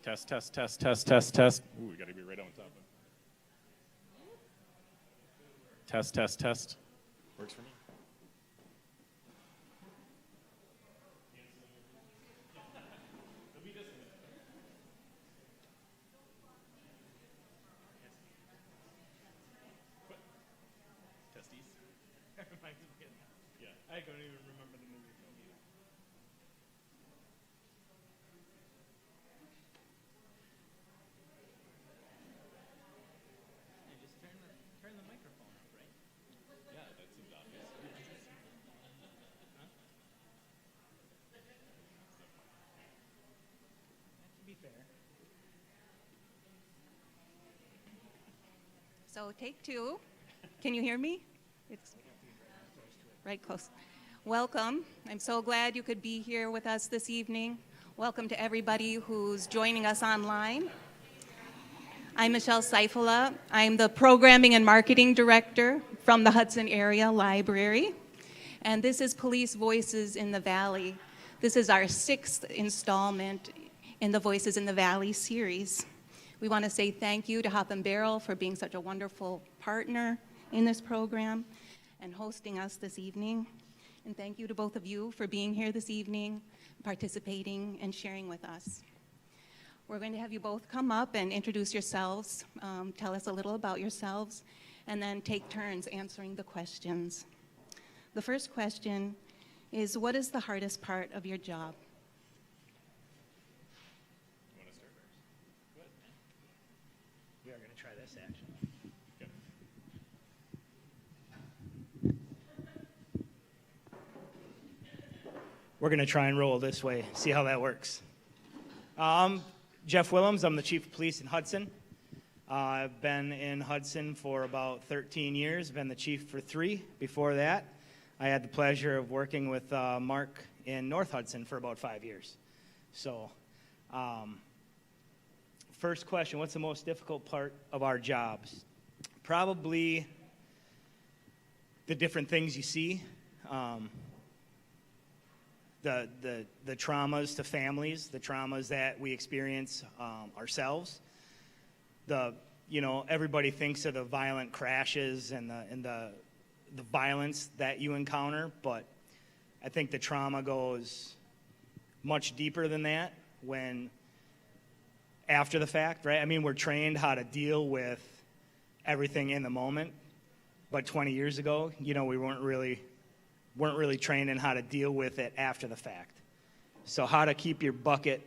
Test, test, test, test, test, test. Ooh, we got to be right on top of it. Test, test, test. Works for me. Testes. Yeah, I don't even remember the movie. Turn the microphone up, right? Yeah, that seems obvious. Huh? That should be fair. So take two. Can you hear me? It's right close. Welcome. I'm so glad you could be here with us this evening. Welcome to everybody who's joining us online. I'm Michelle Seifela. I'm the Programming and Marketing Director from the Hudson Area Library. And this is Police Voices in the Valley. This is our 6th installment in the Voices in the Valley series. We want to say thank you to Hop and Barrel for being such a wonderful partner in this program and hosting us this evening. And thank you to both of you for being here this evening, participating, and sharing with us. We're going to have you both come up and introduce yourselves, tell us a little about yourselves, and then take turns answering the questions. The first question is, what is the hardest part of your job? You want to start first? Go ahead. We are going to try this, actually. We're going to try and roll this way, see how that works. Jeff Willems, I'm the Chief of Police in Hudson. I've been in Hudson for about 13 years, been the chief for 3 before that. I had the pleasure of working with Mark in North Hudson for about 5 years. So, first question, what's the most difficult part of our jobs? Probably the different things you see. The traumas to families, the traumas that we experience ourselves. Everybody thinks of the violent crashes and the violence that you encounter, but I think the trauma goes much deeper than that when after the fact, right? I mean, we're trained how to deal with everything in the moment, but 20 years ago, we weren't really trained in how to deal with it after the fact. So how to keep your bucket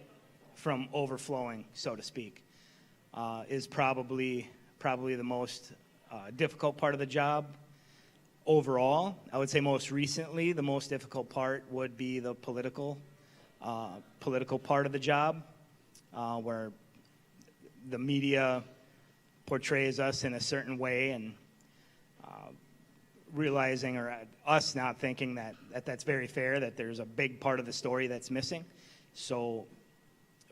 from overflowing, so to speak, is probably the most difficult part of the job. Overall, I would say most recently, the most difficult part would be the political part of the job, where the media portrays us in a certain way and realizing, or us not thinking that that's very fair, that there's a big part of the story that's missing. So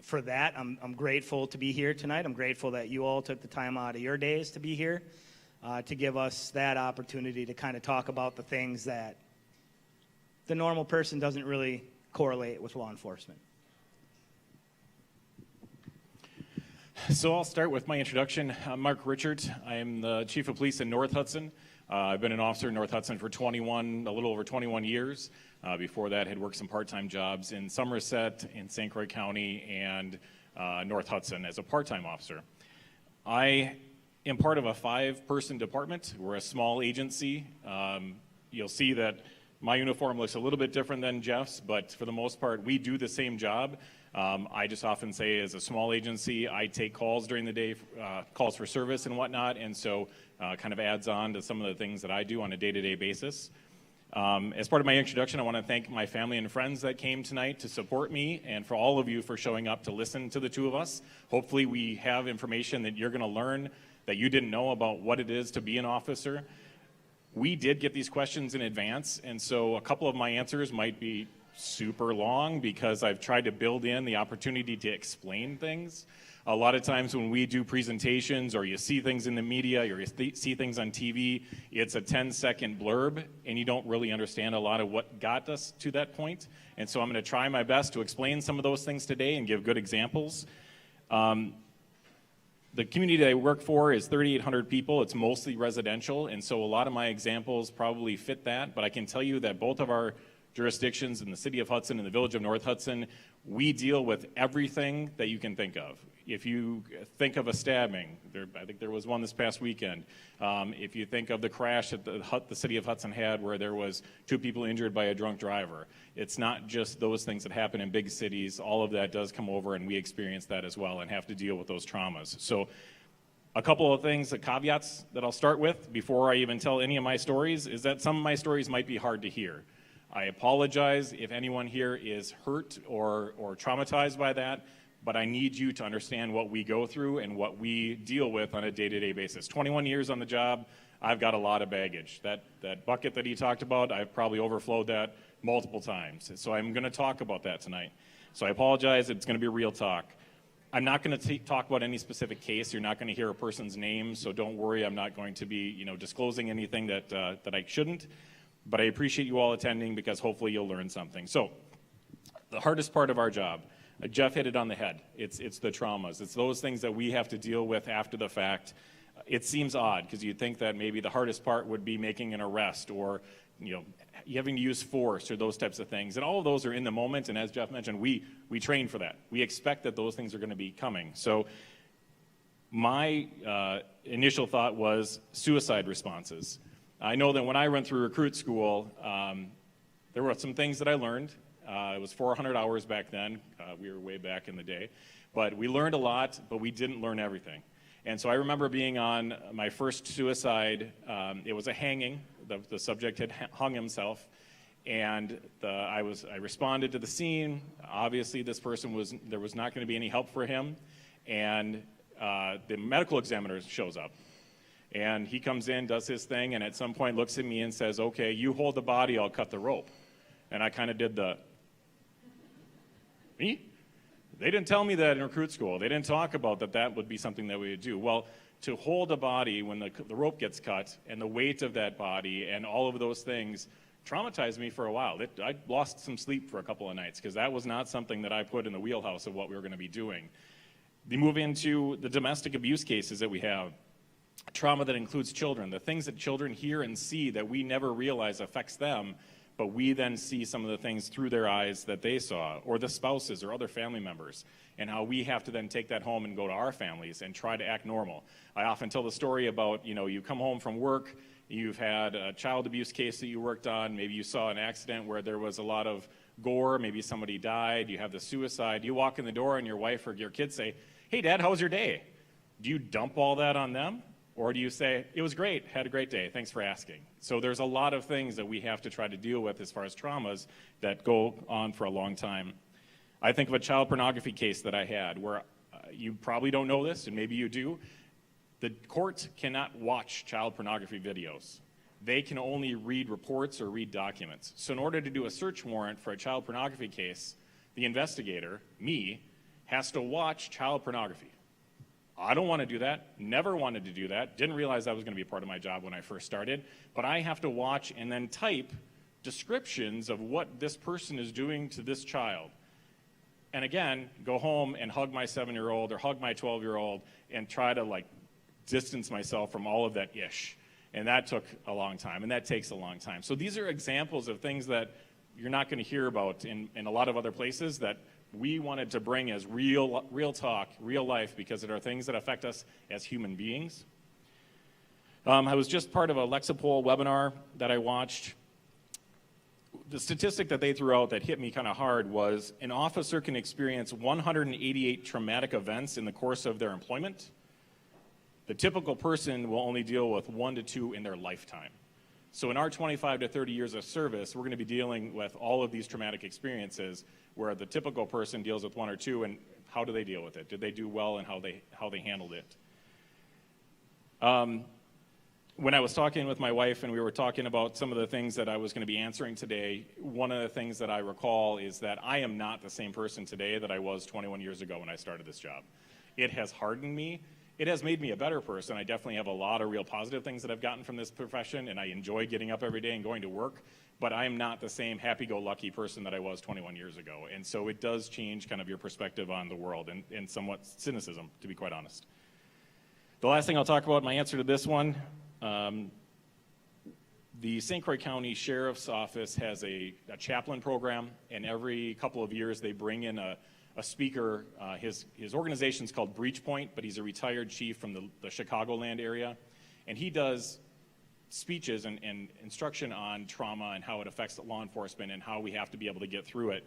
for that, I'm grateful to be here tonight. I'm grateful that you all took the time out of your days to be here, to give us that opportunity to kind of talk about the things that the normal person doesn't really correlate with law enforcement. So I'll start with my introduction. I'm Mark Richards. I am the Chief of Police in North Hudson. I've been an officer in North Hudson for a little over 21 years. Before that, had worked some part-time jobs in Somerset, in St. Croix County, and North Hudson as a part-time officer. I am part of a 5-person department. We're a small agency. You'll see that my uniform looks a little bit different than Jeff's, but for the most part, we do the same job. I just often say, as a small agency, I take calls during the day, calls for service and whatnot, and so kind of adds on to some of the things that I do on a day-to-day basis. As part of my introduction, I want to thank my family and friends that came tonight to support me, and for all of you for showing up to listen to the two of us. Hopefully we have information that you're going to learn that you didn't know about what it is to be an officer. We did get these questions in advance, and so a couple of my answers might be super long because I've tried to build in the opportunity to explain things. A lot of times when we do presentations or you see things in the media or you see things on TV, it's a 10-second blurb and you don't really understand a lot of what got us to that point. And so I'm going to try my best to explain some of those things today and give good examples. The community that I work for is 3,800 people. It's mostly residential, and so a lot of my examples probably fit that, but I can tell you that both of our jurisdictions in the city of Hudson and the village of North Hudson, we deal with everything that you can think of. If you think of a stabbing, I think there was one this past weekend. If you think of the crash that the city of Hudson had where there was 2 people injured by a drunk driver, it's not just those things that happen in big cities. All of that does come over, and we experience that as well and have to deal with those traumas. So a couple of things, caveats that I'll start with before I even tell any of my stories is that some of my stories might be hard to hear. I apologize if anyone here is hurt or traumatized by that, but I need you to understand what we go through and what we deal with on a day-to-day basis. 21 years on the job, I've got a lot of baggage. That bucket that he talked about, I've probably overflowed that multiple times. So I'm going to talk about that tonight. So I apologize, it's going to be real talk. I'm not going to talk about any specific case. You're not going to hear a person's name, so don't worry. I'm not going to be, disclosing anything that I shouldn't. But I appreciate you all attending because hopefully you'll learn something. So the hardest part of our job, Jeff hit it on the head. It's the traumas. It's those things that we have to deal with after the fact. It seems odd because you'd think that maybe the hardest part would be making an arrest or having to use force or those types of things. And all of those are in the moment. And as Jeff mentioned, we train for that. We expect that those things are going to be coming. So my initial thought was suicide responses. I know that when I went through recruit school, there were some things that I learned. It was 400 hours back then. We were way back in the day. But we learned a lot, but we didn't learn everything. And so I remember being on my first suicide. It was a hanging. The subject had hung himself. And I responded to the scene. Obviously, there was not going to be any help for him. And the medical examiner shows up. And he comes in, does his thing, and at some point looks at me and says, "Okay, you hold the body, I'll cut the rope." And I kind of did me? They didn't tell me that in recruit school. They didn't talk about that would be something that we would do. Well, to hold a body when the rope gets cut and the weight of that body and all of those things traumatized me for a while. I lost some sleep for a couple of nights because that was not something that I put in the wheelhouse of what we were going to be doing. We move into the domestic abuse cases that we have. Trauma that includes children, the things that children hear and see that we never realize affects them, but we then see some of the things through their eyes that they saw, or the spouses or other family members, and how we have to then take that home and go to our families and try to act normal. I often tell the story about, you come home from work, you've had a child abuse case that you worked on, maybe you saw an accident where there was a lot of gore, maybe somebody died, you have the suicide, you walk in the door and your wife or your kids say, "Hey Dad, how was your day?" Do you dump all that on them? Or do you say, "It was great, had a great day, thanks for asking"? So there's a lot of things that we have to try to deal with as far as traumas that go on for a long time. I think of a child pornography case that I had where you probably don't know this, and maybe you do. The court cannot watch child pornography videos. They can only read reports or read documents. So in order to do a search warrant for a child pornography case, the investigator, me, has to watch child pornography. I don't want to do that, never wanted to do that, didn't realize that was going to be a part of my job when I first started, but I have to watch and then type descriptions of what this person is doing to this child. And again, go home and hug my 7-year-old or hug my 12-year-old and try to distance myself from all of that ish. And that took a long time, and that takes a long time. So these are examples of things that you're not going to hear about in a lot of other places that we wanted to bring as real talk, real life, because it are things that affect us as human beings. I was just part of a Lexapol webinar that I watched. The statistic that they threw out that hit me kind of hard was an officer can experience 188 traumatic events in the course of their employment. The typical person will only deal with 1 to 2 in their lifetime. So in our 25 to 30 years of service, we're going to be dealing with all of these traumatic experiences where the typical person deals with 1 or 2, and how do they deal with it? Did they do well in how they handled it? When I was talking with my wife and we were talking about some of the things that I was going to be answering today, one of the things that I recall is that I am not the same person today that I was 21 years ago when I started this job. It has hardened me. It has made me a better person. I definitely have a lot of real positive things that I've gotten from this profession, and I enjoy getting up every day and going to work. but I'm not the same happy-go-lucky person that I was 21 years ago. And so it does change kind of your perspective on the world and somewhat cynicism, to be quite honest. The last thing I'll talk about, my answer to this one, the St. Croix County Sheriff's Office has a chaplain program, and every couple of years they bring in a speaker. His organization's called Breachpoint, but he's a retired chief from the Chicagoland area, and he does speeches and instruction on trauma and how it affects law enforcement and how we have to be able to get through it.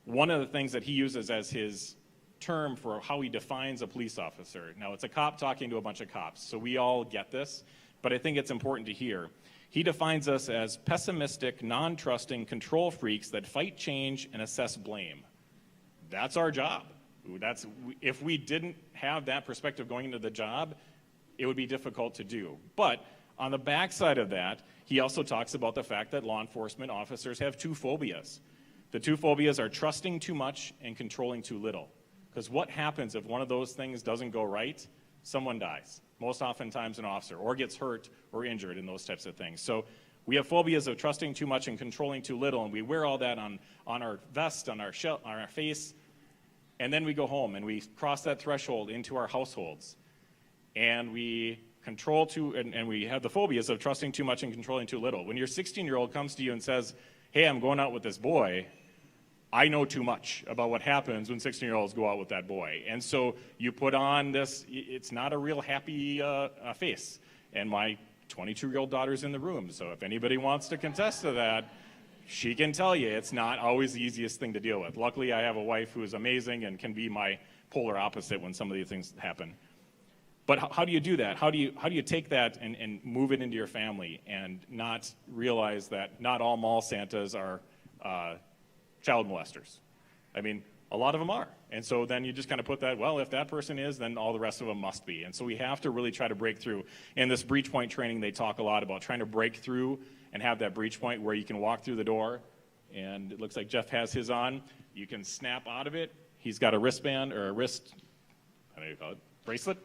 One of the things that he uses as his term for how he defines a police officer, now it's a cop talking to a bunch of cops, so we all get this, but I think it's important to hear. He defines us as pessimistic, non-trusting control freaks that fight change and assess blame. That's our job. If we didn't have that perspective going into the job, it would be difficult to do. But on the backside of that, he also talks about the fact that law enforcement officers have two phobias. The two phobias are trusting too much and controlling too little. Because what happens if one of those things doesn't go right? Someone dies. Most oftentimes an officer, or gets hurt or injured in those types of things. So we have phobias of trusting too much and controlling too little, and we wear all that on our vest, on our face, and then we go home and we cross that threshold into our households. And we control and we have the phobias of trusting too much and controlling too little. When your 16-year-old comes to you and says, hey, I'm going out with this boy, I know too much about what happens when 16-year-olds go out with that boy. And so you put on this, it's not a real happy face. And my 22-year-old daughter's in the room, so if anybody wants to contest to that, she can tell you it's not always the easiest thing to deal with. Luckily, I have a wife who is amazing and can be my polar opposite when some of these things happen. But how do you do that? How do you take that and move it into your family and not realize that not all mall Santas are child molesters? I mean, a lot of them are. And so then you just kind of put that, well, if that person is, then all the rest of them must be. And so we have to really try to break through. In this breach point training, they talk a lot about trying to break through and have that breach point where you can walk through the door, and it looks like Jeff has his on. You can snap out of it. He's got a wristband or a wrist, how do you call it, bracelet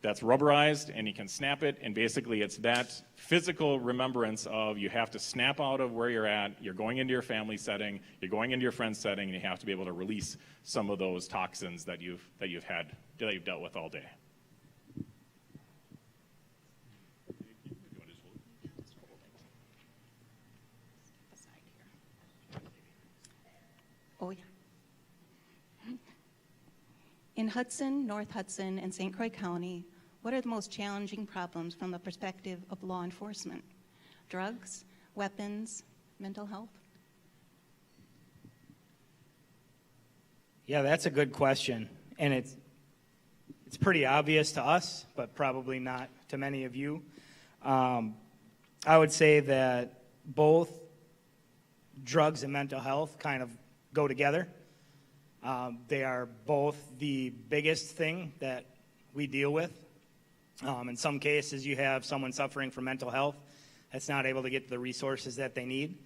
that's rubberized, and you can snap it, and basically it's that physical remembrance of you have to snap out of where you're at, you're going into your family setting, you're going into your friend's setting, and you have to be able to release some of those toxins that you've dealt with all day. Oh, yeah. In Hudson, North Hudson, and St. Croix County, what are the most challenging problems from the perspective of law enforcement? Drugs, weapons, mental health? Yeah, that's a good question. And it's pretty obvious to us, but probably not to many of you. I would say that both drugs and mental health kind of go together. They are both the biggest thing that we deal with. In some cases, you have someone suffering from mental health that's not able to get the resources that they need.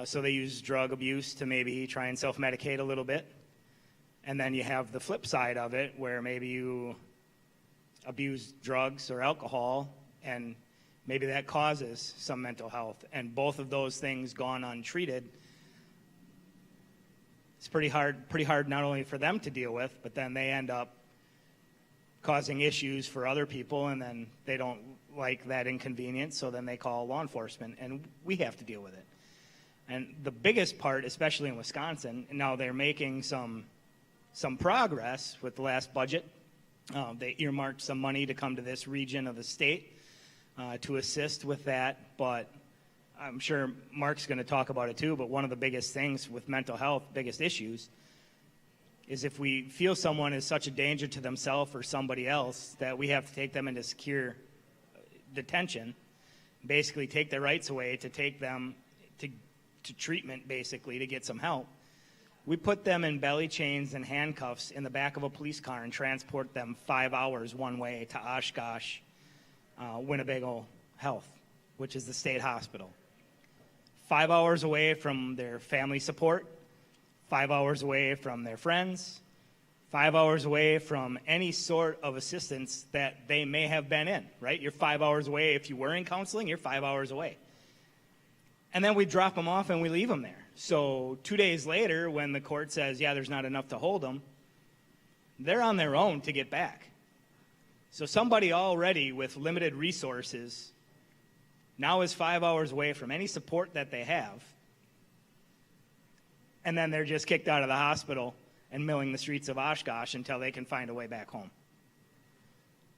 So they use drug abuse to maybe try and self-medicate a little bit. And then you have the flip side of it, where maybe you abuse drugs or alcohol, and maybe that causes some mental health. And both of those things gone untreated, it's pretty hard not only for them to deal with, but then they end up causing issues for other people, and then they don't like that inconvenience, so then they call law enforcement, and we have to deal with it. And the biggest part, especially in Wisconsin, now they're making some progress with the last budget. They earmarked some money to come to this region of the state to assist with that, but I'm sure Mark's going to talk about it too, but one of the biggest things with mental health, biggest issues, is if we feel someone is such a danger to themselves or somebody else that we have to take them into secure detention, basically take their rights away, to take them to treatment, basically, to get some help. We put them in belly chains and handcuffs in the back of a police car and transport them 5 hours one way to Oshkosh, Winnebago Health, which is the state hospital. 5 hours away from their family support, 5 hours away from their friends, 5 hours away from any sort of assistance that they may have been in, right? You're 5 hours away. If you were in counseling, you're 5 hours away. And then we drop them off and we leave them there. So 2 days later, when the court says, yeah, there's not enough to hold them, they're on their own to get back. So somebody already with limited resources now is 5 hours away from any support that they have, and then they're just kicked out of the hospital and milling the streets of Oshkosh until they can find a way back home.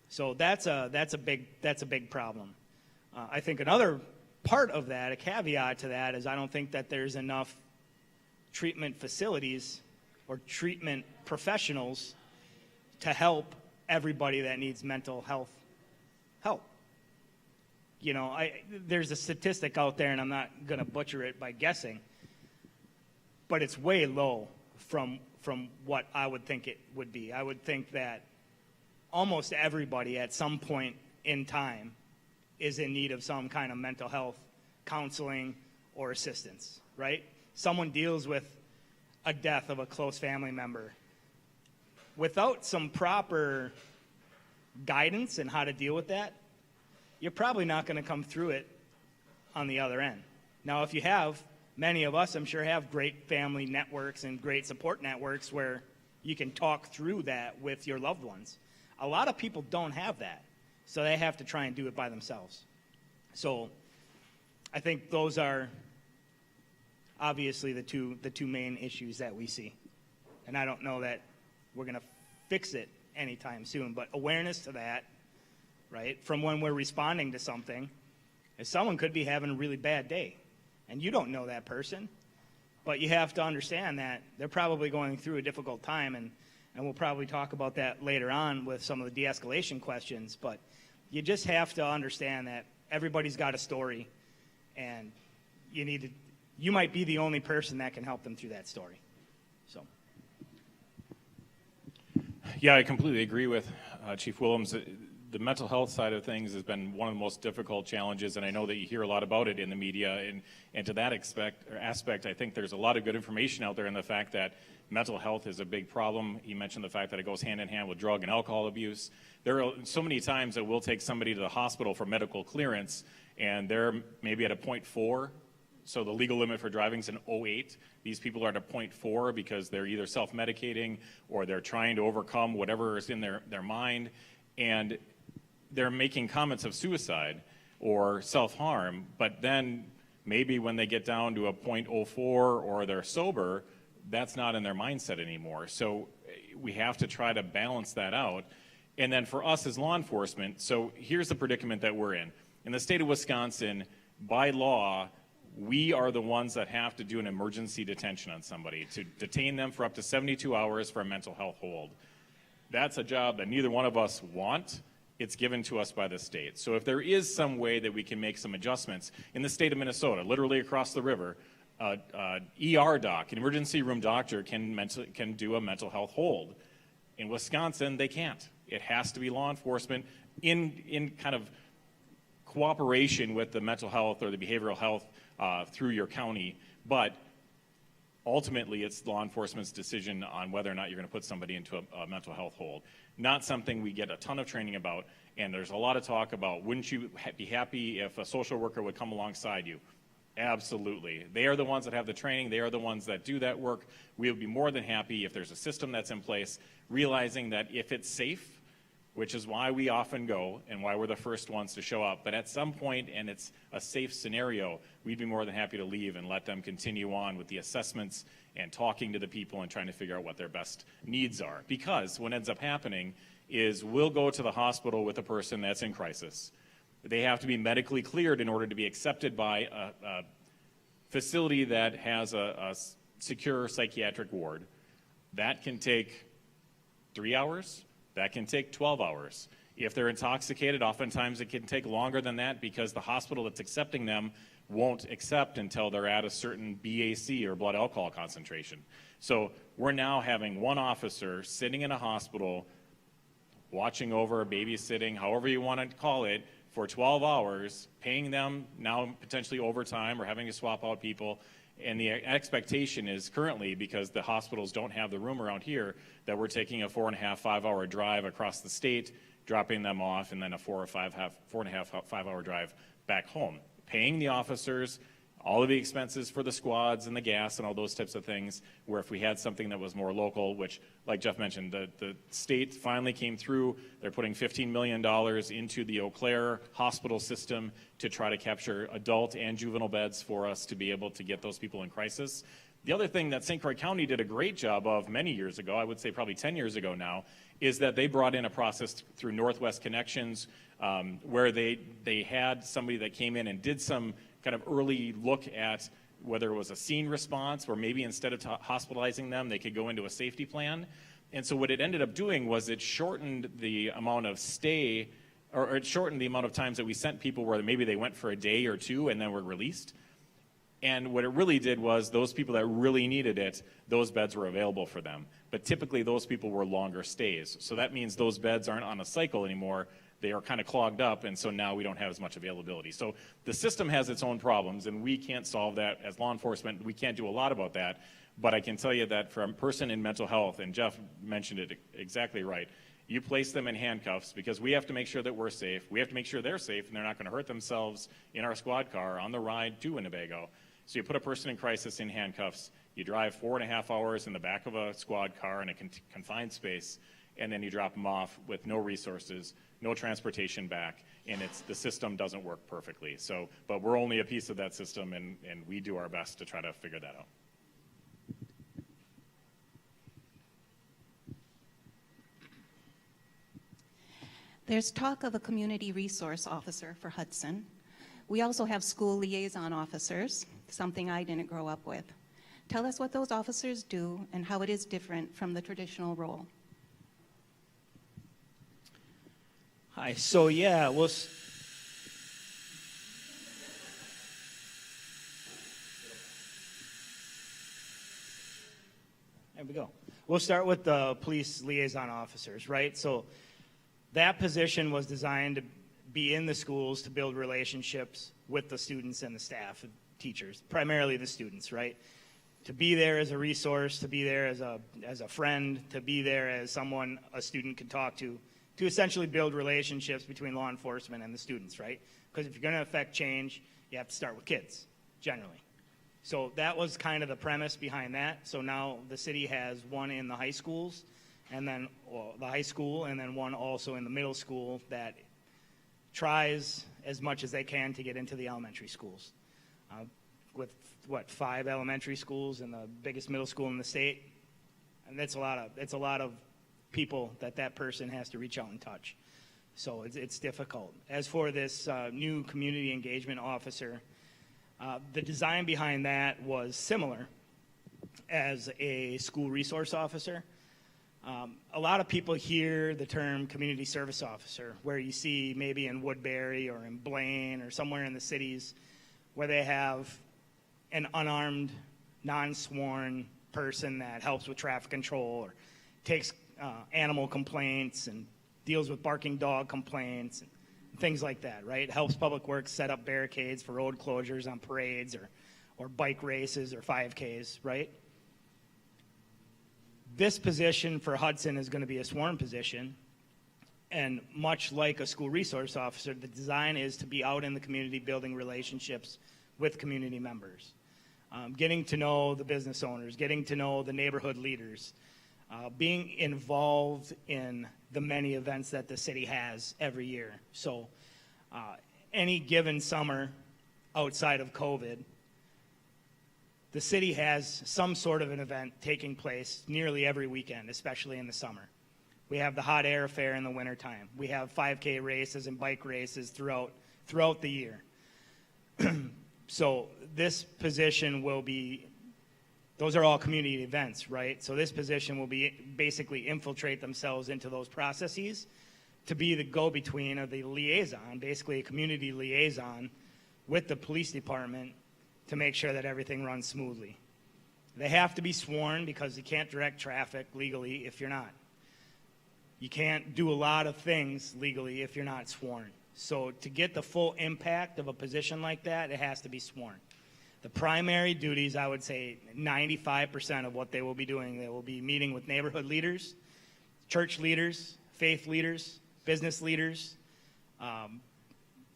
So that's a big problem. I think another part of that, a caveat to that, is I don't think that there's enough treatment facilities or treatment professionals to help everybody that needs mental health help. You know, there's a statistic out there, and I'm not going to butcher it by guessing, but it's way low from what I would think it would be. I would think that almost everybody at some point in time is in need of some kind of mental health counseling or assistance, right? Someone deals with a death of a close family member. Without some proper guidance in how to deal with that, you're probably not going to come through it on the other end. Now, if you have, many of us, I'm sure, have great family networks and great support networks where you can talk through that with your loved ones. A lot of people don't have that, so they have to try and do it by themselves. So I think those are obviously the two main issues that we see. And I don't know that we're going to fix it anytime soon, but awareness to that, right, from when we're responding to something, is someone could be having a really bad day, and you don't know that person, but you have to understand that they're probably going through a difficult time, and we'll probably talk about that later on with some of the de-escalation questions, but you just have to understand that everybody's got a story, and you might be the only person that can help them through that story. So. Yeah, I completely agree with Chief Willems. The mental health side of things has been one of the most difficult challenges, and I know that you hear a lot about it in the media, and to that aspect, I think there's a lot of good information out there in the fact that mental health is a big problem. You mentioned the fact that it goes hand in hand with drug and alcohol abuse. There are so many times that we'll take somebody to the hospital for medical clearance, and they're maybe at a 0.4, so the legal limit for driving is an 0.8. These people are at a 0.4 because they're either self-medicating or they're trying to overcome whatever is in their mind, and they're making comments of suicide or self-harm, but then maybe when they get down to a 0.04 or they're sober, that's not in their mindset anymore. So we have to try to balance that out. And then for us as law enforcement, so here's the predicament that we're in. In the state of Wisconsin, by law, we are the ones that have to do an emergency detention on somebody, to detain them for up to 72 hours for a mental health hold. That's a job that neither one of us want. It's given to us by the state. So if there is some way that we can make some adjustments, in the state of Minnesota, literally across the river, ER doc, an emergency room doctor, can do a mental health hold. In Wisconsin, they can't. It has to be law enforcement in kind of cooperation with the mental health or the behavioral health through your county, but ultimately it's law enforcement's decision on whether or not you're going to put somebody into a mental health hold. Not something we get a ton of training about, and there's a lot of talk about, wouldn't you be happy if a social worker would come alongside you? Absolutely. They are the ones that have the training. They are the ones that do that work. We would be more than happy if there's a system that's in place, realizing that if it's safe, which is why we often go and why we're the first ones to show up, but at some point, and it's a safe scenario, we'd be more than happy to leave and let them continue on with the assessments and talking to the people and trying to figure out what their best needs are. Because what ends up happening is we'll go to the hospital with a person that's in crisis. They have to be medically cleared in order to be accepted by a facility that has a secure psychiatric ward. That can take 3 hours. That can take 12 hours. If they're intoxicated, oftentimes it can take longer than that because the hospital that's accepting them won't accept until they're at a certain BAC or blood alcohol concentration. So we're now having one officer sitting in a hospital, watching over, babysitting, however you want to call it, for 12 hours, paying them now potentially overtime or having to swap out people. And the expectation is currently, because the hospitals don't have the room around here, that we're taking a 4.5, 5 hour drive across the state, dropping them off, and then a 4.5, 5 hour drive back home. Paying the officers all of the expenses for the squads and the gas and all those types of things, where if we had something that was more local, which, like Jeff mentioned, the state finally came through. They're putting $15 million into the Eau Claire hospital system to try to capture adult and juvenile beds for us to be able to get those people in crisis. The other thing that St. Croix County did a great job of many years ago, I would say probably 10 years ago now, is that they brought in a process through Northwest Connections where they had somebody that came in and did some kind of early look at whether it was a scene response, or maybe instead of hospitalizing them, they could go into a safety plan. And so what it ended up doing was it shortened the amount of stay, or it shortened the amount of times that we sent people where maybe they went for a day or two and then were released. And what it really did was those people that really needed it, those beds were available for them. But typically those people were longer stays. So that means those beds aren't on a cycle anymore. They are kind of clogged up, and so now we don't have as much availability. So the system has its own problems, and we can't solve that as law enforcement. We can't do a lot about that. But I can tell you that for a person in mental health, and Jeff mentioned it exactly right, you place them in handcuffs because we have to make sure that we're safe. We have to make sure they're safe and they're not going to hurt themselves in our squad car on the ride to Winnebago. So you put a person in crisis in handcuffs, you drive 4.5 hours in the back of a squad car in a confined space, and then you drop them off with no resources, no transportation back, and the system doesn't work perfectly. So, but we're only a piece of that system, and we do our best to try to figure that out. There's talk of a community resource officer for Hudson. We also have school liaison officers, something I didn't grow up with. Tell us what those officers do and how it is different from the traditional role. Hi, so yeah, there we go. We'll start with the police liaison officers, right? So that position was designed to be in the schools to build relationships with the students and the staff and teachers, primarily the students, right? To be there as a resource, to be there as a friend, to be there as someone a student can talk to essentially build relationships between law enforcement and the students, right? Because if you're going to affect change, you have to start with kids, generally. So that was kind of the premise behind that. So now the city has one in the high schools, and then the high school, and then one also in the middle school that tries as much as they can to get into the elementary schools. With, 5 elementary schools and the biggest middle school in the state, and it's a lot of people that person has to reach out and touch. So it's difficult. As for this new community engagement officer, the design behind that was similar as a school resource officer. A lot of people hear the term community service officer, where you see maybe in Woodbury or in Blaine or somewhere in the cities where they have an unarmed, non-sworn person that helps with traffic control or takes animal complaints and deals with barking dog complaints and things like that, right? Helps Public Works set up barricades for road closures on parades or bike races or 5Ks, right? This position for Hudson is going to be a sworn position, and much like a school resource officer, the design is to be out in the community building relationships with community members, getting to know the business owners, getting to know the neighborhood leaders, being involved in the many events that the city has every year. So any given summer outside of COVID, the city has some sort of an event taking place nearly every weekend, especially in the summer. We have the hot air fair in the wintertime. We have 5K races and bike races throughout the year. So this position will be, those are all community events, right? So this position will be basically infiltrate themselves into those processes to be the go-between or the liaison, basically a community liaison with the police department to make sure that everything runs smoothly. They have to be sworn because you can't direct traffic legally if you're not. You can't do a lot of things legally if you're not sworn. So to get the full impact of a position like that, it has to be sworn. The primary duties, I would say 95% of what they will be doing, they will be meeting with neighborhood leaders, church leaders, faith leaders, business leaders,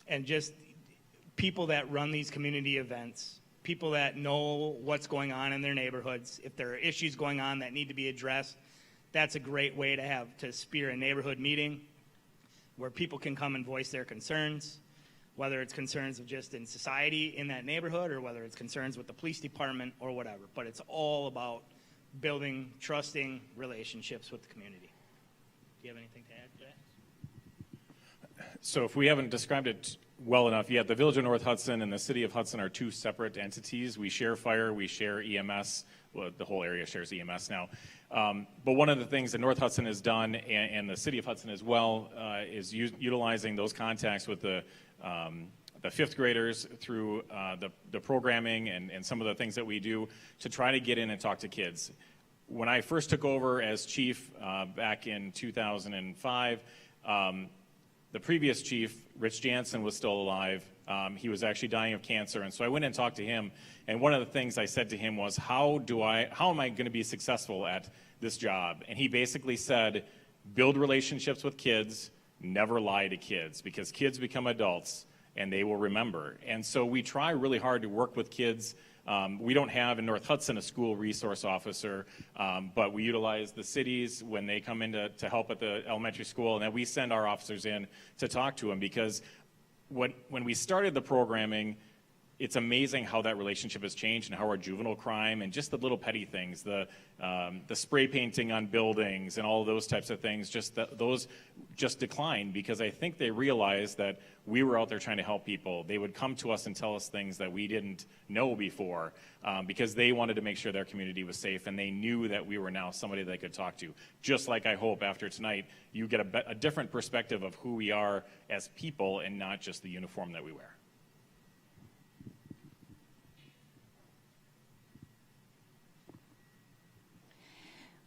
and just people that run these community events, people that know what's going on in their neighborhoods. If there are issues going on that need to be addressed, that's a great way to spear a neighborhood meeting where people can come and voice their concerns, whether it's concerns of just in society in that neighborhood or whether it's concerns with the police department or whatever. But it's all about building trusting relationships with the community. Do you have anything to add to that? So if we haven't described it well enough yet, the Village of North Hudson and the City of Hudson are two separate entities. We share fire, we share EMS. Well, the whole area shares EMS now. But one of the things that North Hudson has done, and the City of Hudson as well, is utilizing those contacts with the fifth graders through the programming and some of the things that we do to try to get in and talk to kids. When I first took over as chief back in 2005, the previous chief, Rich Jansen, was still alive. He was actually dying of cancer, and so I went and talked to him. And one of the things I said to him was, how am I going to be successful at this job? And he basically said, build relationships with kids, never lie to kids, because kids become adults and they will remember. And so we try really hard to work with kids. We don't have in North Hudson a school resource officer, but we utilize the cities when they come in to help at the elementary school, and then we send our officers in to talk to them, because when we started the programming, it's amazing how that relationship has changed and how our juvenile crime and just the little petty things, the spray painting on buildings and all of those types of things, those just declined, because I think they realized that we were out there trying to help people. They would come to us and tell us things that we didn't know before, because they wanted to make sure their community was safe, and they knew that we were now somebody they could talk to. Just like I hope after tonight you get a different perspective of who we are as people and not just the uniform that we wear.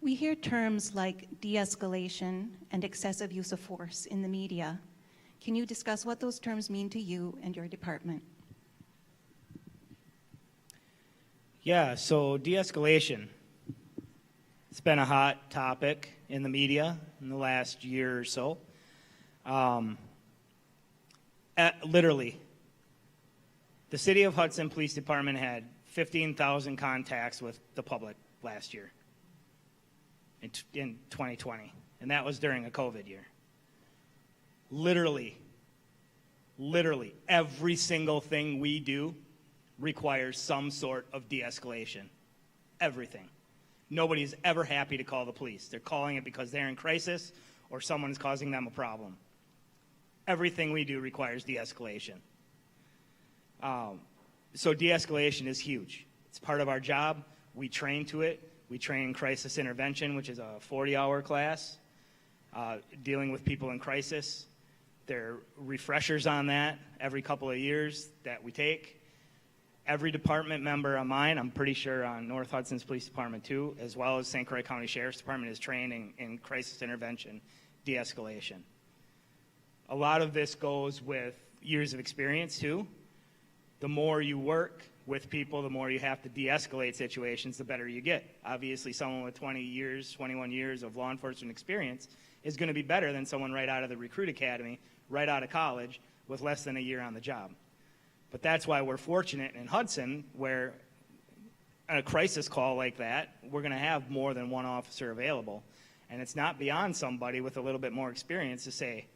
We hear terms like de-escalation and excessive use of force in the media. Can you discuss what those terms mean to you and your department? Yeah, so de-escalation. It's been a hot topic in the media in the last year or so. Literally, the City of Hudson Police Department had 15,000 contacts with the public last year. In 2020, and that was during a COVID year. Literally, every single thing we do requires some sort of de-escalation. Everything. Nobody's ever happy to call the police. They're calling it because they're in crisis or someone's causing them a problem. Everything we do requires de-escalation. So de-escalation is huge. It's part of our job. We train to it. We train crisis intervention, which is a 40-hour class, dealing with people in crisis. There are refreshers on that every couple of years that we take. Every department member of mine, I'm pretty sure on North Hudson's Police Department too, as well as St. Croix County Sheriff's Department, is trained in crisis intervention, de-escalation. A lot of this goes with years of experience too. The more you work with people, the more you have to de-escalate situations, the better you get. Obviously, someone with 21 years of law enforcement experience is going to be better than someone right out of the recruit academy, right out of college, with less than a year on the job. But that's why we're fortunate in Hudson, where a crisis call like that, we're going to have more than one officer available. And it's not beyond somebody with a little bit more experience to say,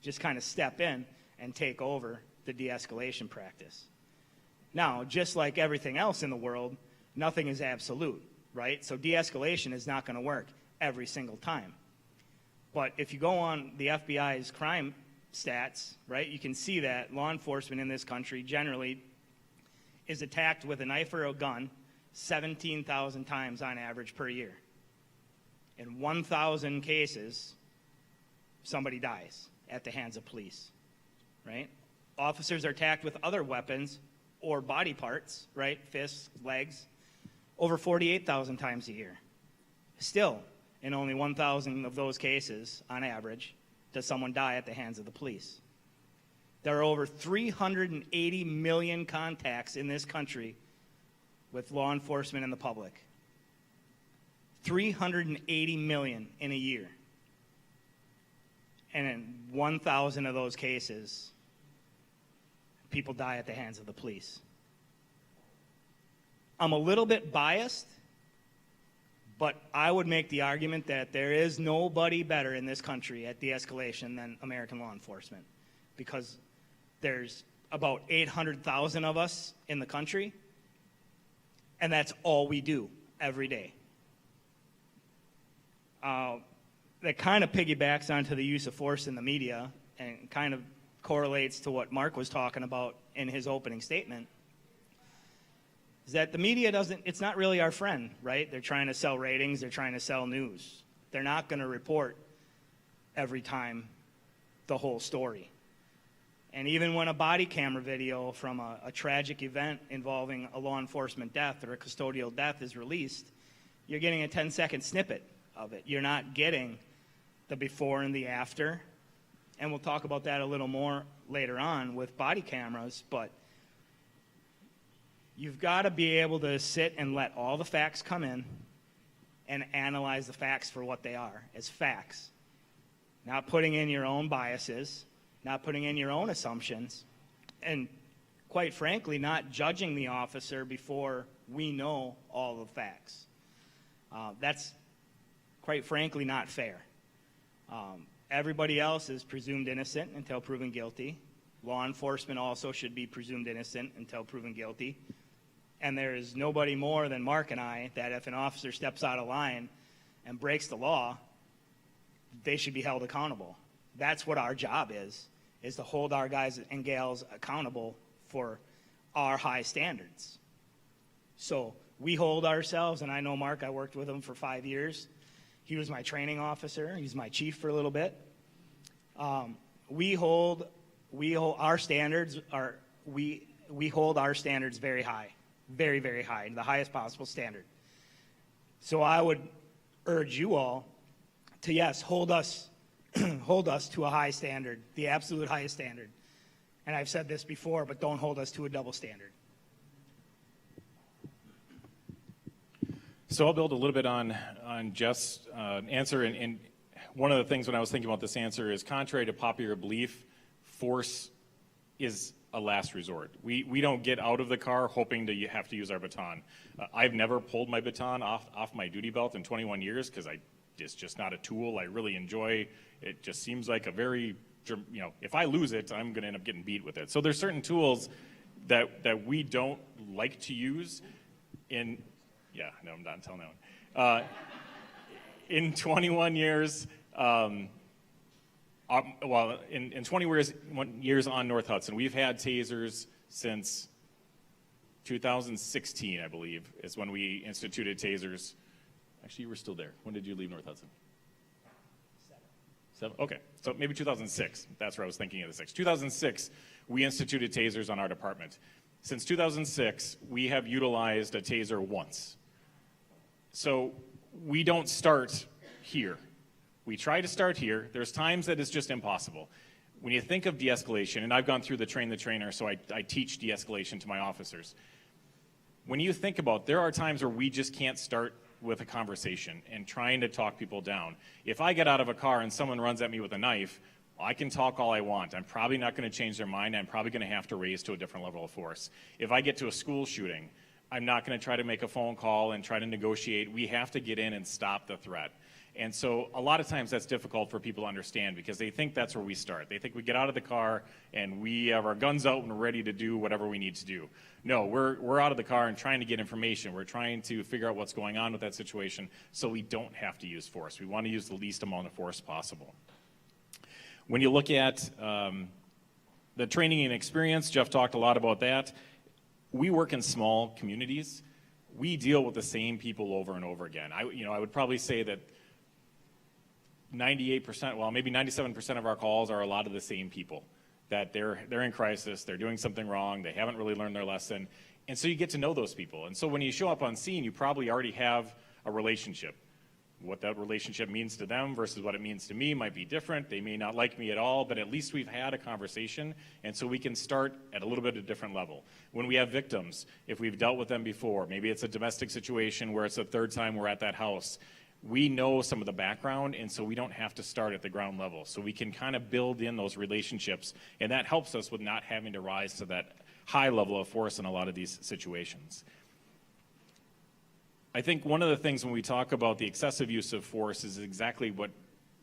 just kind of step in and take over the de-escalation practice. Now, just like everything else in the world, nothing is absolute, right? So de-escalation is not going to work every single time. But if you go on the FBI's crime stats, right, you can see that law enforcement in this country generally is attacked with a knife or a gun 17,000 times on average per year. In 1,000 cases, somebody dies at the hands of police, right? Officers are attacked with other weapons or body parts, right, fists, legs, over 48,000 times a year. Still, in only 1,000 of those cases, on average, does someone die at the hands of the police. There are over 380 million contacts in this country with law enforcement and the public. 380 million in a year. And in 1,000 of those cases, people die at the hands of the police. I'm a little bit biased, but I would make the argument that there is nobody better in this country at de-escalation than American law enforcement, because there's about 800,000 of us in the country, and that's all we do every day. That kind of piggybacks onto the use of force in the media and kind of correlates to what Mark was talking about in his opening statement, is that the media it's not really our friend, right? They're trying to sell ratings, they're trying to sell news. They're not going to report every time the whole story. And even when a body camera video from a tragic event involving a law enforcement death or a custodial death is released, you're getting a 10-second snippet of it. You're not getting the before and the after. And we'll talk about that a little more later on with body cameras, but you've got to be able to sit and let all the facts come in and analyze the facts for what they are, as facts. Not putting in your own biases, not putting in your own assumptions, and quite frankly, not judging the officer before we know all the facts. That's quite frankly not fair. Everybody else is presumed innocent until proven guilty. Law enforcement also should be presumed innocent until proven guilty. And there is nobody more than Mark and I that if an officer steps out of line and breaks the law, they should be held accountable. That's what our job is to hold our guys and gals accountable for our high standards. So we hold ourselves, and I know Mark, I worked with him for 5 years. He was my training officer. He's my chief for a little bit. We hold our standards very high, very, very high, the highest possible standard. So I would urge you all to, yes, hold us to a high standard, the absolute highest standard. And I've said this before, but don't hold us to a double standard. So I'll build a little bit on Jeff's answer, and one of the things when I was thinking about this answer is, contrary to popular belief, force is a last resort. We don't get out of the car hoping to have to use our baton. I've never pulled my baton off my duty belt in 21 years because it's just not a tool I really enjoy. It just seems like a very, if I lose it, I'm going to end up getting beat with it. So there's certain tools that we don't like to use in. Yeah, no, I'm not telling that one. In 21 years, in 20 years on North Hudson, we've had tasers since 2016, I believe, is when we instituted tasers. Actually, you were still there. When did you leave North Hudson? Seven? Okay, so maybe 2006. That's where I was thinking of the six. 2006, we instituted tasers on our department. Since 2006, we have utilized a taser once. So we don't start here. We try to start here. There's times that it's just impossible. When you think of de-escalation, and I've gone through the train the trainer, so I teach de-escalation to my officers. When you think about, there are times where we just can't start with a conversation and trying to talk people down. If I get out of a car and someone runs at me with a knife, I can talk all I want. I'm probably not going to change their mind. I'm probably going to have to raise to a different level of force. If I get to a school shooting, I'm not going to try to make a phone call and try to negotiate. We have to get in and stop the threat. And so a lot of times that's difficult for people to understand because they think that's where we start. They think we get out of the car and we have our guns out and we're ready to do whatever we need to do. No, we're out of the car and trying to get information. We're trying to figure out what's going on with that situation so we don't have to use force. We want to use the least amount of force possible. When you look at the training and experience, Jeff talked a lot about that. We work in small communities. We deal with the same people over and over again. I would probably say that 98%, well, maybe 97% of our calls are a lot of the same people, that they're in crisis, they're doing something wrong, they haven't really learned their lesson, and so you get to know those people. And so when you show up on scene, you probably already have a relationship. What that relationship means to them versus what it means to me might be different. They may not like me at all, but at least we've had a conversation, and so we can start at a little bit of a different level. When we have victims, if we've dealt with them before, maybe it's a domestic situation where it's the third time we're at that house, we know some of the background, and so we don't have to start at the ground level. So we can kind of build in those relationships, and that helps us with not having to rise to that high level of force in a lot of these situations. I think one of the things when we talk about the excessive use of force is exactly what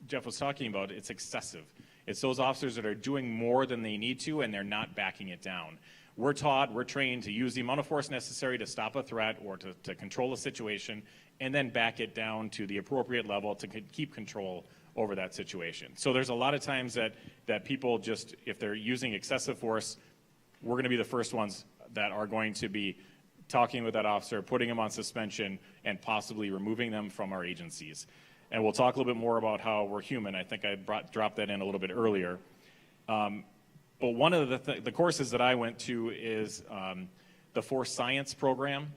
Jeff was talking about. It's excessive. It's those officers that are doing more than they need to, and they're not backing it down. We're taught, we're trained to use the amount of force necessary to stop a threat or to control a situation, and then back it down to the appropriate level to keep control over that situation. So there's a lot of times that people just, if they're using excessive force, we're going to be the first ones that are going to be talking with that officer, putting them on suspension, and possibly removing them from our agencies. And we'll talk a little bit more about how we're human. I think I dropped that in a little bit earlier. But one of the courses that I went to is the Force Science program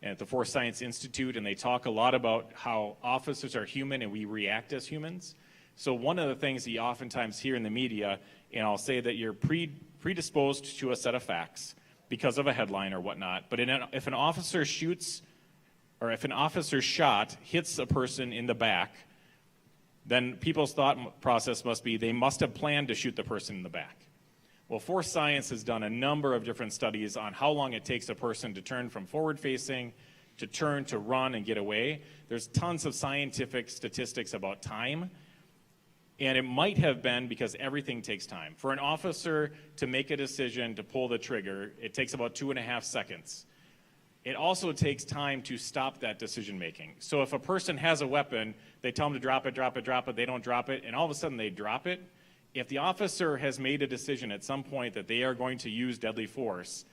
at the Force Science Institute, and they talk a lot about how officers are human and we react as humans. So one of the things that you oftentimes hear in the media, and I'll say that you're predisposed to a set of facts because of a headline or whatnot, but if an officer shoots, or if an officer's shot hits a person in the back, then people's thought process must be they must have planned to shoot the person in the back. Well, Force Science has done a number of different studies on how long it takes a person to turn from forward-facing, to turn, to run, and get away. There's tons of scientific statistics about time, and it might have been because everything takes time. For an officer to make a decision to pull the trigger, it takes about 2.5 seconds. It also takes time to stop that decision-making. So if a person has a weapon, they tell them to drop it, drop it, drop it, they don't drop it, and all of a sudden they drop it. If the officer has made a decision at some point that they are going to use deadly force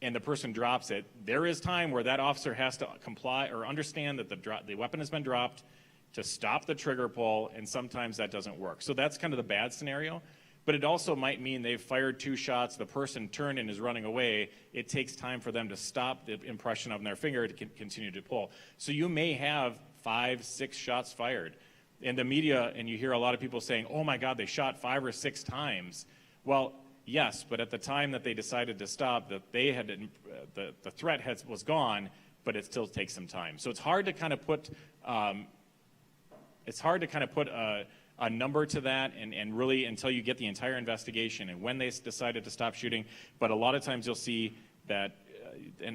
and the person drops it, there is time where that officer has to comply or understand that the weapon has been dropped to stop the trigger pull, and sometimes that doesn't work. So that's kind of the bad scenario. But it also might mean they've fired 2 shots, the person turned and is running away. It takes time for them to stop the impression on their finger to continue to pull. So you may have 5, 6 shots fired. In the media, and you hear a lot of people saying, oh my God, they shot 5 or 6 times. Well, yes, but at the time that they decided to stop, that they had the threat was gone, but it still takes some time. So it's hard to kind of put a number to that, and really until you get the entire investigation and when they decided to stop shooting. But a lot of times you'll see that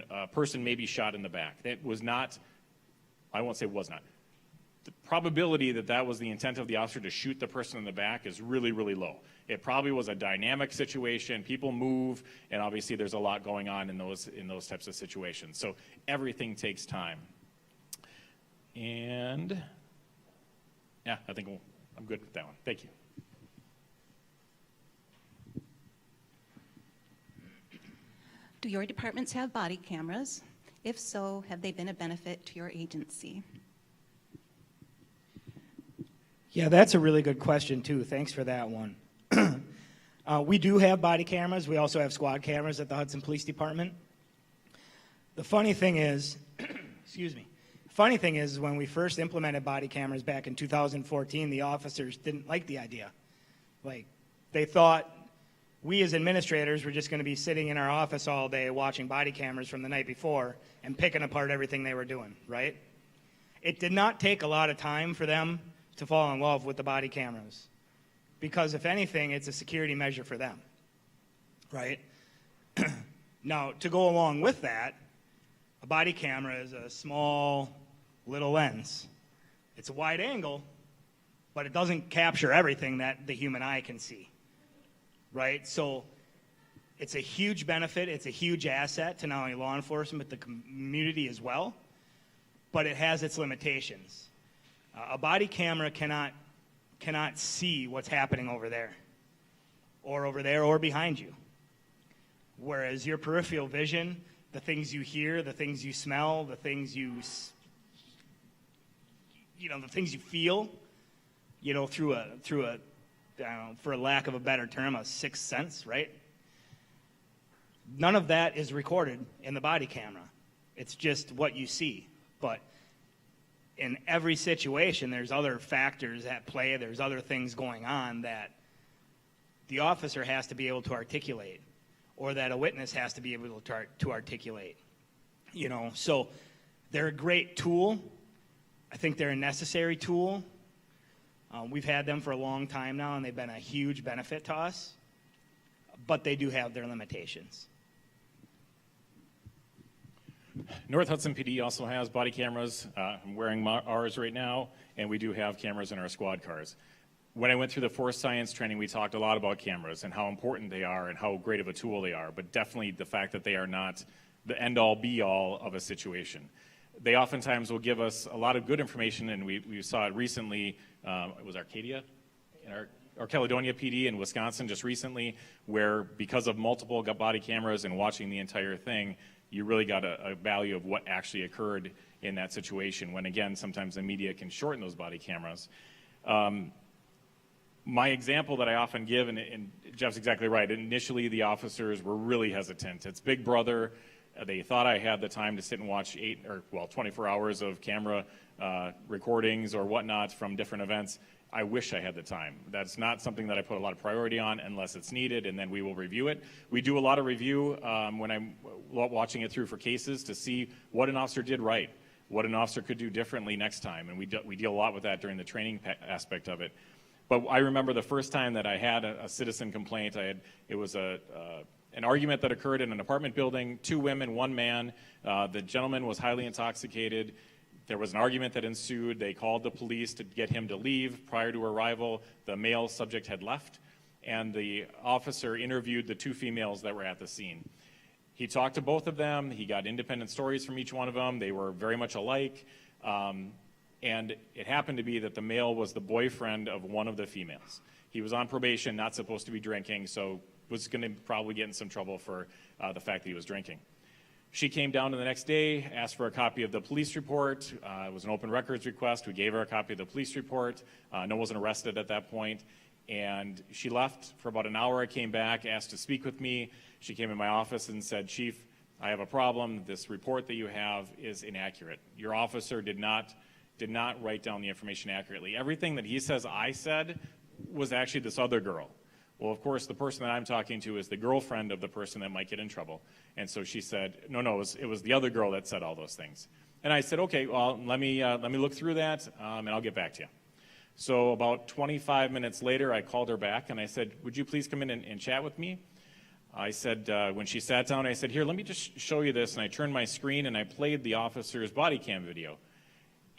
a person may be shot in the back. That was not, I won't say was not. The probability that that was the intent of the officer to shoot the person in the back is really, really low. It probably was a dynamic situation. People move, and obviously there's a lot going on in those types of situations. So everything takes time. And yeah, I think I'm good with that one. Thank you. Do your departments have body cameras? If so, have they been a benefit to your agency? Yeah, that's a really good question, too. Thanks for that one. We do have body cameras. We also have squad cameras at the Hudson Police Department. The funny thing is, excuse me, funny thing is when we first implemented body cameras back in 2014, the officers didn't like the idea. Like, they thought we as administrators were just going to be sitting in our office all day watching body cameras from the night before and picking apart everything they were doing, right? It did not take a lot of time for them to fall in love with the body cameras, because if anything, it's a security measure for them, right? Now, to go along with that, a body camera is a small little lens. It's a wide angle, but it doesn't capture everything that the human eye can see, right? So it's a huge benefit. It's a huge asset to not only law enforcement, but the community as well, but it has its limitations. A body camera cannot see what's happening over there or behind you. Whereas your peripheral vision, the things you hear, the things you smell, the things the things you feel, through a for lack of a better term, a sixth sense, right? None of that is recorded in the body camera. It's just what you see. But in every situation, there's other factors at play. There's other things going on that the officer has to be able to articulate, or that a witness has to be able to articulate. So they're a great tool. I think they're a necessary tool. We've had them for a long time now, and they've been a huge benefit to us. But they do have their limitations. North Hudson PD also has body cameras. I'm wearing ours right now, and we do have cameras in our squad cars. When I went through the force science training, we talked a lot about cameras and how important they are and how great of a tool they are, but definitely the fact that they are not the end-all, be-all of a situation. They oftentimes will give us a lot of good information, and we saw it recently. It was Arcadia, or Caledonia PD in Wisconsin just recently, where because of multiple body cameras and watching the entire thing, you really got a value of what actually occurred in that situation, when again, sometimes the media can shorten those body cameras. My example that I often give, and Jeff's exactly right, initially the officers were really hesitant. It's Big Brother. They thought I had the time to sit and watch 24 hours of camera recordings or whatnot from different events. I wish I had the time. That's not something that I put a lot of priority on unless it's needed, and then we will review it. We do a lot of review when I'm watching it through for cases to see what an officer did right, what an officer could do differently next time, and we deal a lot with that during the training aspect of it. But I remember the first time that I had a citizen complaint. It was an argument that occurred in an apartment building, 2 women, 1 man. The gentleman was highly intoxicated. There was an argument that ensued. They called the police to get him to leave. Prior to arrival, the male subject had left, and the officer interviewed the 2 females that were at the scene. He talked to both of them. He got independent stories from each one of them. They were very much alike. And it happened to be that the male was the boyfriend of one of the females. He was on probation, not supposed to be drinking, so was going to probably get in some trouble for the fact that he was drinking. She came down the next day, asked for a copy of the police report. It was an open records request. We gave her a copy of the police report. No one wasn't arrested at that point. And she left for about an hour. I came back, asked to speak with me. She came in my office and said, "Chief, I have a problem. This report that you have is inaccurate. Your officer did not write down the information accurately. Everything that he says I said was actually this other girl." Well, of course, the person that I'm talking to is the girlfriend of the person that might get in trouble. And so she said, no, it was the other girl that said all those things. And I said, okay, well, let me look through that, and I'll get back to you. So about 25 minutes later, I called her back, and I said, would you please come in and chat with me? I said, when she sat down, I said, here, let me just show you this. And I turned my screen, and I played the officer's body cam video.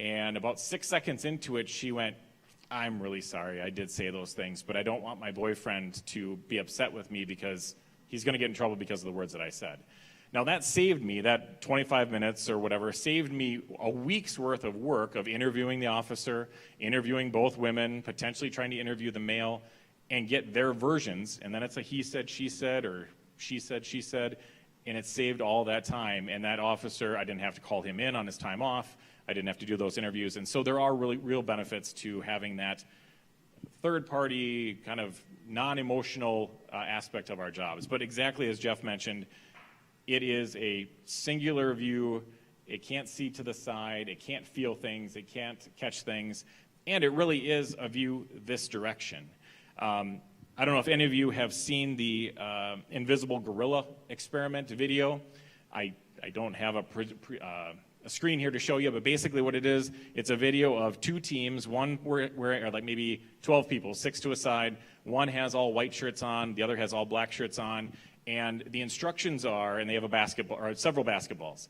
And about 6 seconds into it, she went, I'm really sorry, I did say those things, but I don't want my boyfriend to be upset with me because he's going to get in trouble because of the words that I said. Now that saved me, that 25 minutes or whatever, saved me a week's worth of work of interviewing the officer, interviewing both women, potentially trying to interview the male, and get their versions. And then it's a he said, she said, or she said, and it saved all that time. And that officer, I didn't have to call him in on his time off. I didn't have to do those interviews. And so there are really real benefits to having that third-party kind of non-emotional aspect of our jobs. But exactly as Jeff mentioned, it is a singular view. It can't see to the side. It can't feel things. It can't catch things. And it really is a view this direction. I don't know if any of you have seen the invisible gorilla experiment video. I don't have a screen here to show you, but basically what it is, it's a video of 2 teams, one where like maybe 12 people, 6 to a side. One has all white shirts on, the other has all black shirts on, and the instructions are, and they have a basketball, or several basketballs,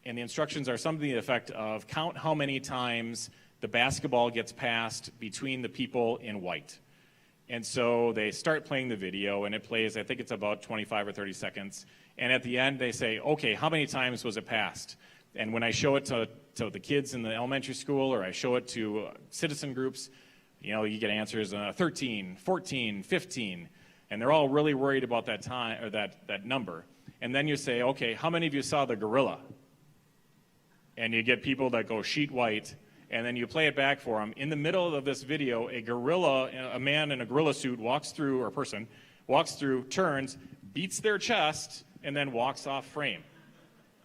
and the instructions are something to the effect of count how many times the basketball gets passed between the people in white. And so they start playing the video, and it plays, I think it's about 25 or 30 seconds, and at the end they say, okay, how many times was it passed? And when I show it to the kids in the elementary school, or I show it to citizen groups, you get answers 13, 14, 15, and they're all really worried about that time or that number. And then you say, okay, how many of you saw the gorilla? And you get people that go sheet white, and then you play it back for them. In the middle of this video, a man in a gorilla suit walks through, or a person walks through, turns, beats their chest, and then walks off frame.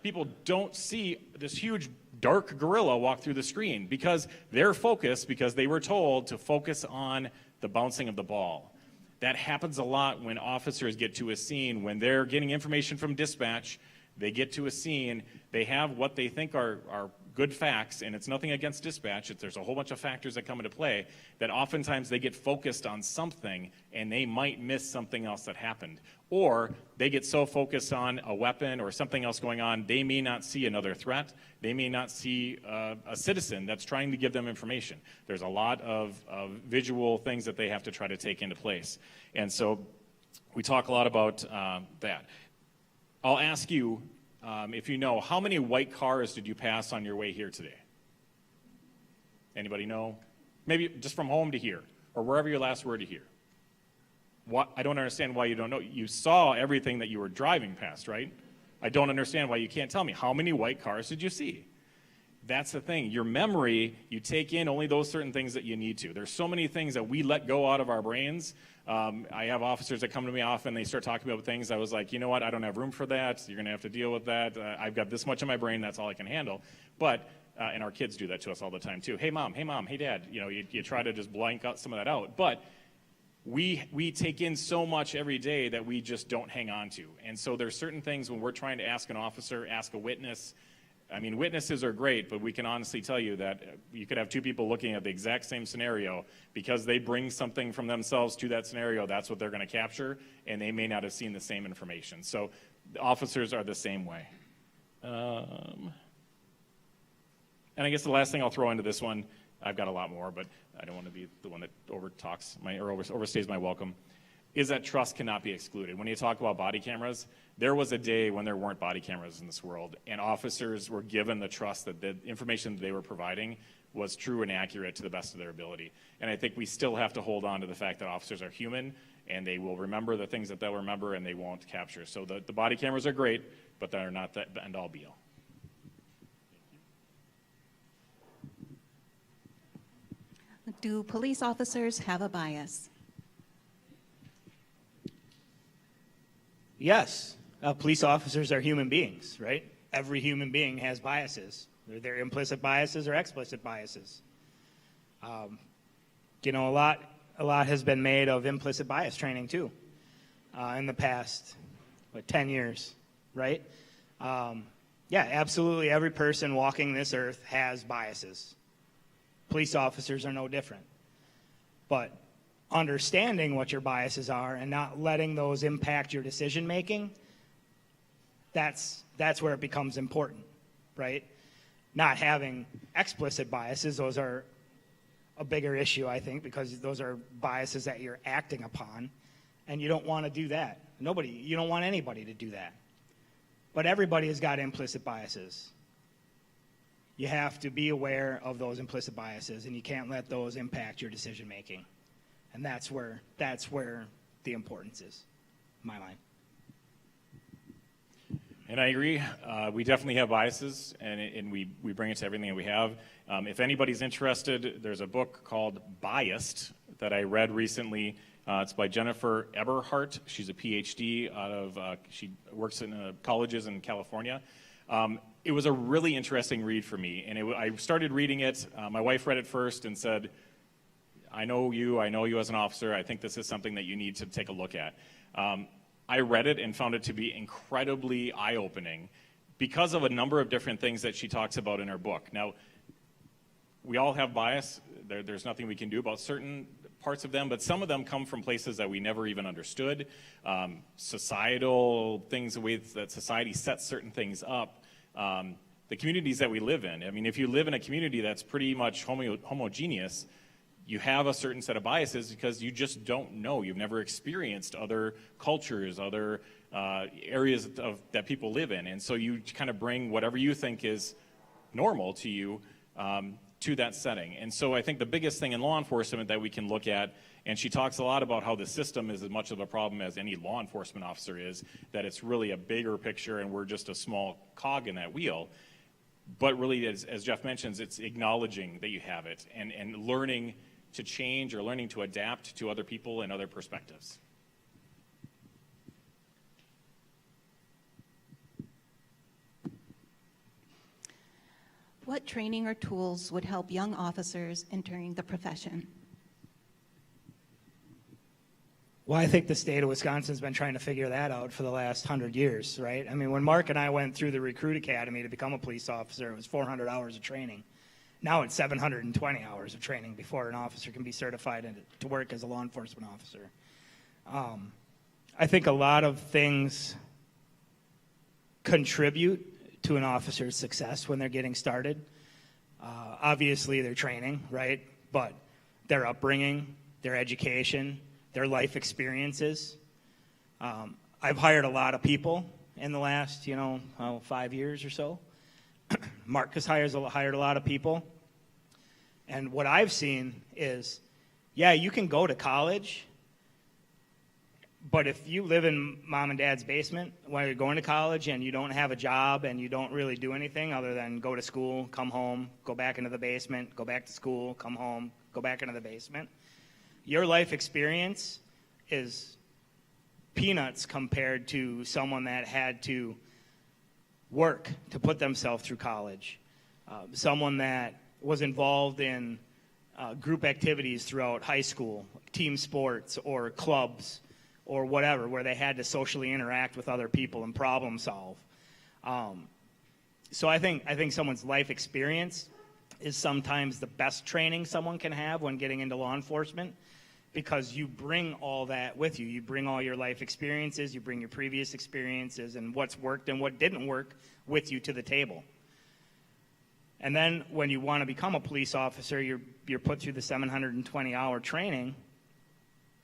People don't see this huge dark gorilla walk through the screen because they're focused, because they were told to focus on the bouncing of the ball. That happens a lot when officers get to a scene, when they're getting information from dispatch, they get to a scene, they have what they think are good facts, and it's nothing against dispatch, there's a whole bunch of factors that come into play, that oftentimes they get focused on something and they might miss something else that happened. Or they get so focused on a weapon or something else going on, they may not see another threat. They may not see a citizen that's trying to give them information. There's a lot of visual things that they have to try to take into place. And so we talk a lot about that. I'll ask you, if you know, how many white cars did you pass on your way here today? Anybody know? Maybe just from home to here, or wherever your last were to here. What, I don't understand why you don't know. You saw everything that you were driving past, right? I don't understand why you can't tell me. How many white cars did you see? That's the thing. Your memory, you take in only those certain things that you need to. There's so many things that we let go out of our brains. I have officers that come to me often, they start talking about things. I was like, you know what, I don't have room for that. You're going to have to deal with that. I've got this much in my brain, that's all I can handle. But, and our kids do that to us all the time too. Hey mom, hey dad. You know, you try to just blank out some of that out. But we take in so much every day that we just don't hang on to. And so there's certain things when we're trying to ask an officer, ask a witness. I mean, witnesses are great, but we can honestly tell you that you could have two people looking at the exact same scenario. Because they bring something from themselves to that scenario, that's what they're going to capture, and they may not have seen the same information. So the officers are the same way. And I guess the last thing I'll throw into this one, I've got a lot more, but I don't want to be the one that overstays my welcome, is that trust cannot be excluded. When you talk about body cameras, there was a day when there weren't body cameras in this world, and officers were given the trust that the information that they were providing was true and accurate to the best of their ability. And I think we still have to hold on to the fact that officers are human, and they will remember the things that they'll remember, and they won't capture. So the body cameras are great, but they're not the end-all be-all. Do police officers have a bias? Yes, police officers are human beings, right? Every human being has biases. They're implicit biases or explicit biases. You know, a lot has been made of implicit bias training too in the past, 10 years, right? Yeah, absolutely every person walking this earth has biases. Police officers are no different. But understanding what your biases are and not letting those impact your decision making, that's where it becomes important, right? Not having explicit biases, those are a bigger issue, I think, because those are biases that you're acting upon, and you don't want to do that. You don't want anybody to do that. But everybody has got implicit biases. You have to be aware of those implicit biases, and you can't let those impact your decision making. And that's where the importance is, in my mind. And I agree. We definitely have biases, and we bring it to everything that we have. If anybody's interested, there's a book called Biased that I read recently. It's by Jennifer Eberhardt. She's a PhD she works in colleges in California. It was a really interesting read for me, and I started reading it. My wife read it first and said, I know you as an officer. I think this is something that you need to take a look at. I read it and found it to be incredibly eye-opening because of a number of different things that she talks about in her book. Now, we all have bias. There's nothing we can do about certain parts of them, but some of them come from places that we never even understood. Societal things, the way that society sets certain things up. The communities that we live in. I mean, if you live in a community that's pretty much homogeneous, you have a certain set of biases because you just don't know. You've never experienced other cultures, other areas that people live in. And so you kind of bring whatever you think is normal to you to that setting. And so I think the biggest thing in law enforcement that we can look at, and she talks a lot about how the system is as much of a problem as any law enforcement officer is, that it's really a bigger picture and we're just a small cog in that wheel. But really, as Jeff mentions, it's acknowledging that you have it and learning to change or learning to adapt to other people and other perspectives. What training or tools would help young officers entering the profession? Well, I think the state of Wisconsin's been trying to figure that out for the last 100 years, right? I mean, when Mark and I went through the recruit academy to become a police officer, it was 400 hours of training. Now it's 720 hours of training before an officer can be certified to work as a law enforcement officer. I think a lot of things contribute to an officer's success when they're getting started. Obviously, their training, right? But their upbringing, their education, their life experiences. I've hired a lot of people in the last, 5 years or so. Mark has hired a lot of people. And what I've seen is, yeah, you can go to college, but if you live in mom and dad's basement while you're going to college and you don't have a job and you don't really do anything other than go to school, come home, go back into the basement, go back to school, come home, go back into the basement, your life experience is peanuts compared to someone that had to work to put themselves through college, someone that was involved in group activities throughout high school, team sports or clubs or whatever, where they had to socially interact with other people and problem solve. So I think someone's life experience is sometimes the best training someone can have when getting into law enforcement, because you bring all that with you. You bring all your life experiences, you bring your previous experiences and what's worked and what didn't work with you to the table. And then when you want to become a police officer, you're put through the 720-hour training,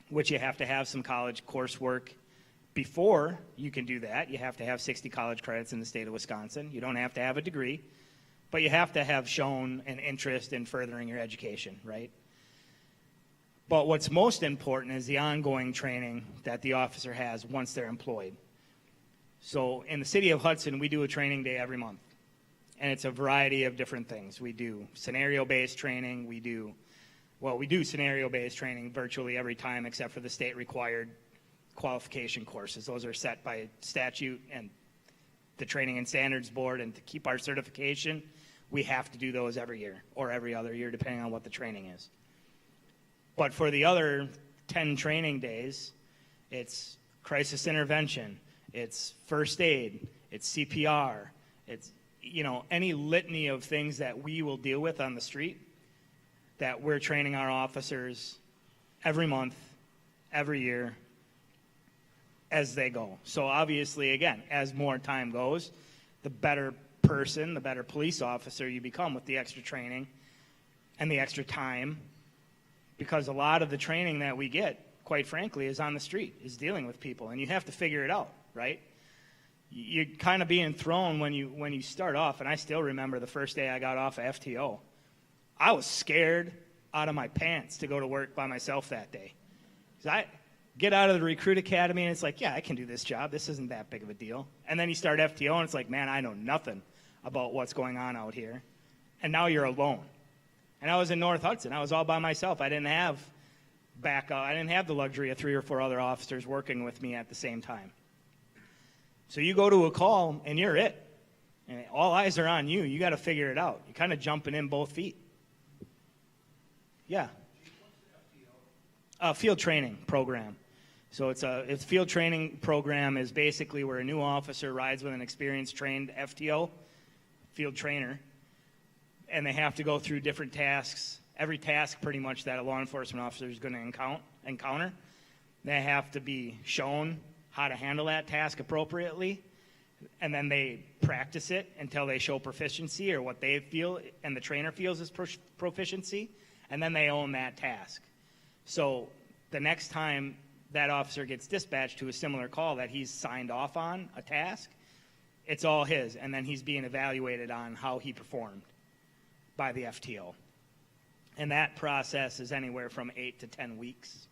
which you have to have some college coursework before you can do that. You have to have 60 college credits in the state of Wisconsin. You don't have to have a degree, but you have to have shown an interest in furthering your education, right? But what's most important is the ongoing training that the officer has once they're employed. So in the city of Hudson, we do a training day every month, and it's a variety of different things. We do scenario-based training. We do scenario-based training virtually every time except for the state-required qualification courses. Those are set by statute and the Training and Standards Board, and to keep our certification, we have to do those every year or every other year, depending on what the training is. But for the other 10 training days, it's crisis intervention, it's first aid, it's CPR, it's, any litany of things that we will deal with on the street that we're training our officers every month, every year, as they go. So obviously, again, as more time goes, the better person, the better police officer you become with the extra training and the extra time, because a lot of the training that we get, quite frankly, is on the street, is dealing with people, and you have to figure it out, right? You're kind of being thrown when you start off, and I still remember the first day I got off of FTO. I was scared out of my pants to go to work by myself that day. 'Cause I get out of the recruit academy, and it's like, yeah, I can do this job. This isn't that big of a deal. And then you start FTO, and it's like, man, I know nothing about what's going on out here. And now you're alone. And I was in North Hudson. I was all by myself. I didn't have backup. I didn't have the luxury of 3 or 4 other officers working with me at the same time. So you go to a call, and you're it. And all eyes are on you. You got to figure it out. You're kind of jumping in both feet. Yeah. Field training program. So it's field training program is basically where a new officer rides with an experienced trained FTO, field trainer, and they have to go through different tasks. Every task pretty much that a law enforcement officer is going to encounter, they have to be shown how to handle that task appropriately, and then they practice it until they show proficiency or what they feel and the trainer feels is proficiency, and then they own that task. So the next time that officer gets dispatched to a similar call that he's signed off on a task, it's all his, and then he's being evaluated on how he performed by the FTO. And that process is anywhere from 8 to 10 weeks,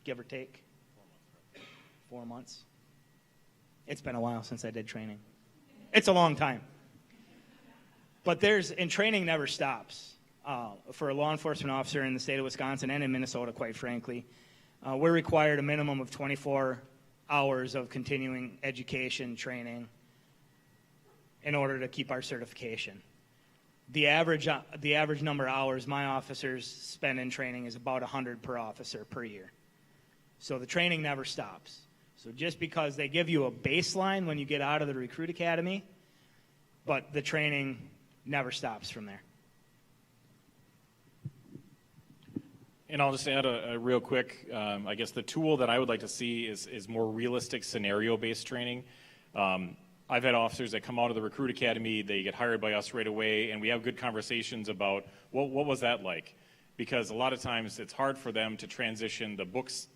give or take. 4 months. It's been a while since I did training. It's a long time. But training never stops. For a law enforcement officer in the state of Wisconsin and in Minnesota, quite frankly, we're required a minimum of 24 hours of continuing education training in order to keep our certification. The average number of hours my officers spend in training is about 100 per officer per year. So the training never stops. So just because they give you a baseline when you get out of the recruit academy, but the training never stops from there. And I'll just add a real quick, I guess the tool that I would like to see is more realistic scenario-based training. I've had officers that come out of the recruit academy, they get hired by us right away, and we have good conversations about what was that like? Because a lot of times it's hard for them to transition the books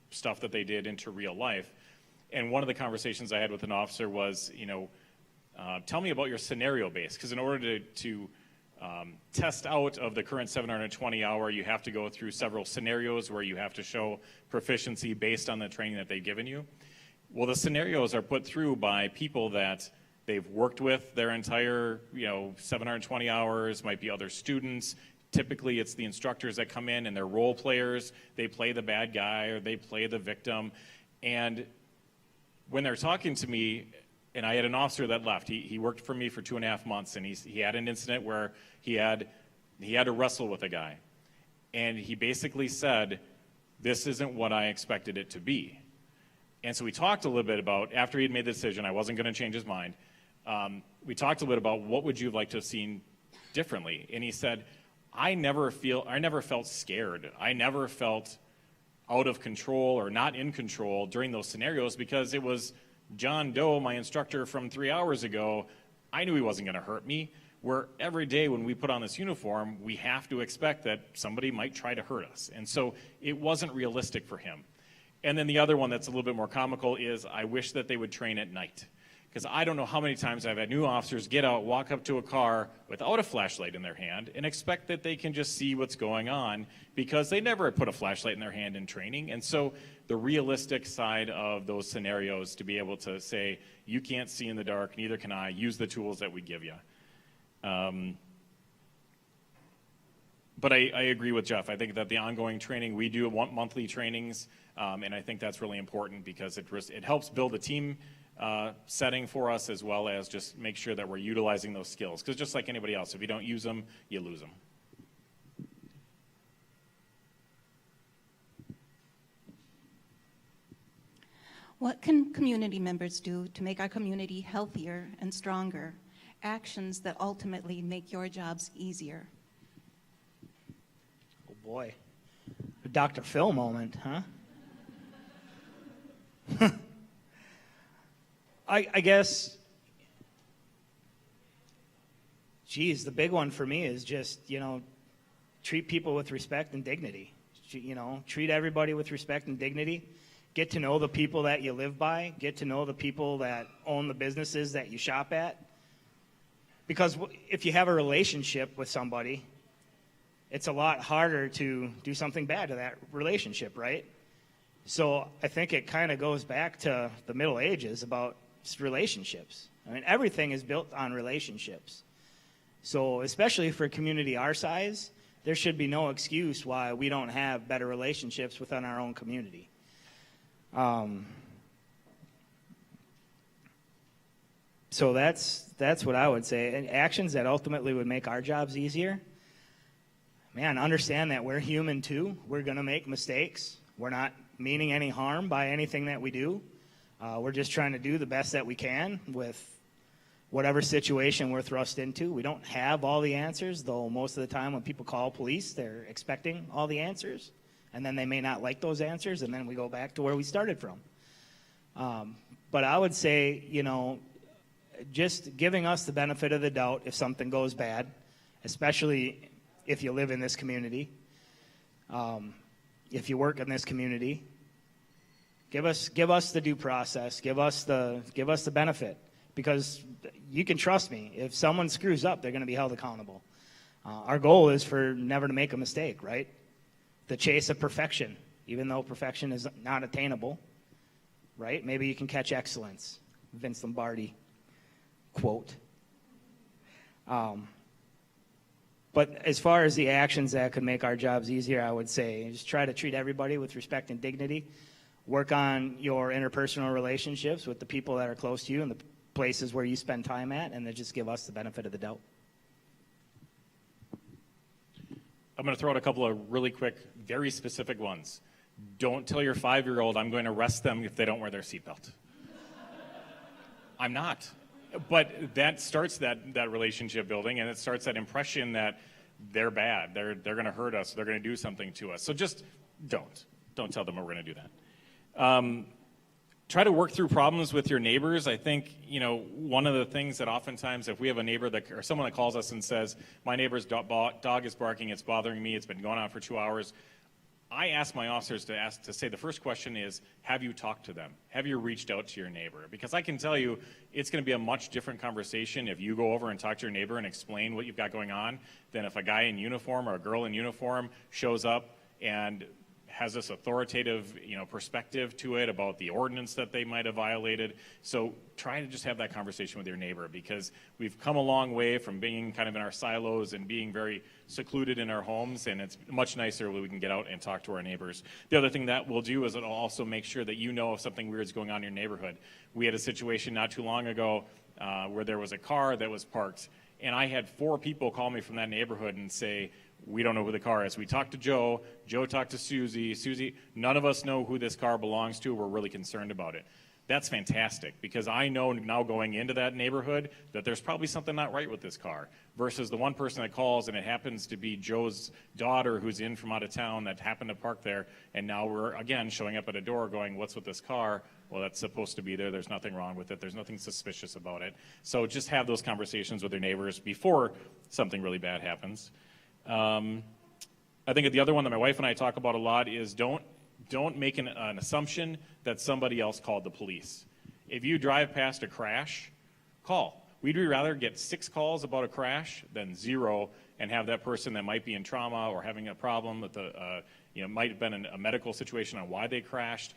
stuff that they did into real life. And one of the conversations I had with an officer was, tell me about your scenario base, because in order to test out of the current 720 hour, you have to go through several scenarios where you have to show proficiency based on the training that they've given you. Well, the scenarios are put through by people that they've worked with their entire, 720 hours, might be other students. Typically, it's the instructors that come in and they're role players. They play the bad guy or they play the victim. And when they're talking to me, and I had an officer that left. He worked for me for 2.5 months, and he had an incident where he had to wrestle with a guy. And he basically said, this isn't what I expected it to be. And so we talked a little bit about, after he had made the decision, I wasn't going to change his mind, we talked a little bit about what would you have liked to have seen differently. And he said, I never felt scared. I never felt out of control or not in control during those scenarios because it was John Doe, my instructor from 3 hours ago. I knew he wasn't going to hurt me. Where every day when we put on this uniform, we have to expect that somebody might try to hurt us. And so it wasn't realistic for him. And then the other one that's a little bit more comical is I wish that they would train at night. Because I don't know how many times I've had new officers get out, walk up to a car without a flashlight in their hand and expect that they can just see what's going on because they never put a flashlight in their hand in training. And so the realistic side of those scenarios to be able to say, you can't see in the dark, neither can I, use the tools that we give you. But I agree with Jeff. I think that the ongoing training, we do want monthly trainings, and I think that's really important because it helps build a team setting for us as well as just make sure that we're utilizing those skills. Because just like anybody else, if you don't use them, you lose them. What can community members do to make our community healthier and stronger? Actions that ultimately make your jobs easier. Oh boy, a Dr. Phil moment, huh? I guess, geez, the big one for me is just, treat people with respect and dignity. Treat everybody with respect and dignity. Get to know the people that you live by. Get to know the people that own the businesses that you shop at. Because if you have a relationship with somebody, it's a lot harder to do something bad to that relationship, right? So I think it kind of goes back to the Middle Ages about relationships. I mean, everything is built on relationships. So especially for a community our size, there should be no excuse why we don't have better relationships within our own community. So that's what I would say. And actions that ultimately would make our jobs easier. Man, understand that we're human too. We're going to make mistakes. We're not meaning any harm by anything that we do. We're just trying to do the best that we can with whatever situation we're thrust into. We don't have all the answers, though most of the time when people call police, they're expecting all the answers, and then they may not like those answers, and then we go back to where we started from. But I would say, just giving us the benefit of the doubt if something goes bad, especially if you live in this community, if you work in this community, give us the due process, give us the benefit, because you can trust me. If someone screws up, they're going to be held accountable. Our goal is for never to make a mistake, right? The chase of perfection, even though perfection is not attainable, right? Maybe you can catch excellence. Vince Lombardi quote. But as far as the actions that could make our jobs easier, I would say just try to treat everybody with respect and dignity. Work on your interpersonal relationships with the people that are close to you and the places where you spend time at, and then just give us the benefit of the doubt. I'm going to throw out a couple of really quick, very specific ones. Don't tell your 5-year-old I'm going to arrest them if they don't wear their seatbelt. I'm not. But that starts that relationship building, and it starts that impression that they're bad. They're going to hurt us. They're going to do something to us. So just don't tell them we're going to do that. Try to work through problems with your neighbors. I think, one of the things that oftentimes if we have a neighbor or someone that calls us and says, my neighbor's dog is barking, it's bothering me, it's been going on for 2 hours, I ask my officers to say the first question is, have you talked to them? Have you reached out to your neighbor? Because I can tell you it's going to be a much different conversation if you go over and talk to your neighbor and explain what you've got going on than if a guy in uniform or a girl in uniform shows up and has this authoritative, perspective to it about the ordinance that they might have violated. So try to just have that conversation with your neighbor, because we've come a long way from being kind of in our silos and being very secluded in our homes, and it's much nicer when we can get out and talk to our neighbors. The other thing that we'll do is it'll also make sure that if something weird is going on in your neighborhood. We had a situation not too long ago where there was a car that was parked, and I had 4 people call me from that neighborhood and say, we don't know who the car is. We talked to Joe talked to Susie, none of us know who this car belongs to. We're really concerned about it. That's fantastic, because I know now going into that neighborhood that there's probably something not right with this car, versus the one person that calls and it happens to be Joe's daughter who's in from out of town that happened to park there, and now we're again showing up at a door going, what's with this car? Well, that's supposed to be there. There's nothing wrong with it. There's nothing suspicious about it. So just have those conversations with your neighbors before something really bad happens. I think the other one that my wife and I talk about a lot is don't make an assumption that somebody else called the police. If you drive past a crash, call. We'd rather get 6 calls about a crash than 0 and have that person that might be in trauma or having a problem with might have been a medical situation on why they crashed.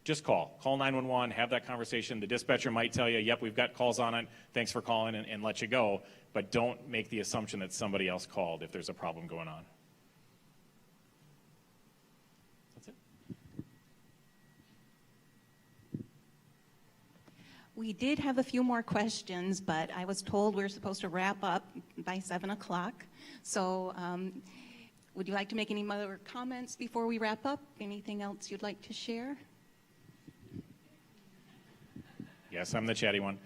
Just call 911, have that conversation. The dispatcher might tell you, yep, we've got calls on it, thanks for calling, and let you go. But don't make the assumption that somebody else called if there's a problem going on. That's it. We did have a few more questions, but I was told we were supposed to wrap up by 7 o'clock. So would you like to make any other comments before we wrap up? Anything else you'd like to share? Yes, I'm the chatty one.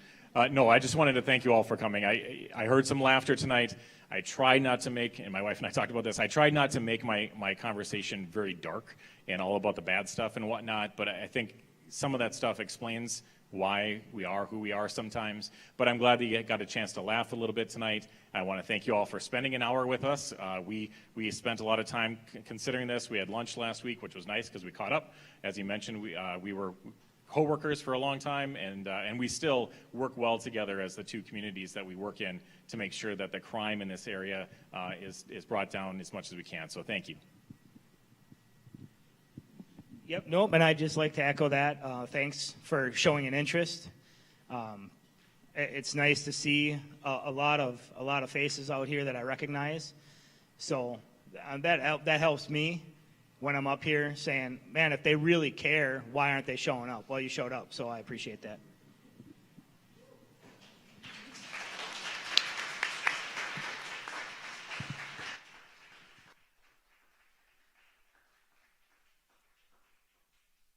No, I just wanted to thank you all for coming. I heard some laughter tonight. I tried not to make, and my wife and I talked about this, I tried not to make my conversation very dark and all about the bad stuff and whatnot, but I think some of that stuff explains why we are who we are sometimes. But I'm glad that you got a chance to laugh a little bit tonight. I want to thank you all for spending an hour with us. We spent a lot of time considering this. We had lunch last week, which was nice because we caught up. As you mentioned, we were co-workers for a long time, and we still work well together as the two communities that we work in to make sure that the crime in this area is brought down as much as we can. So thank you. Yep, nope, and I'd just like to echo that. Thanks for showing an interest. It's nice to see a lot of faces out here that I recognize. So that helps me when I'm up here saying, man, if they really care, why aren't they showing up? Well, you showed up, so I appreciate that.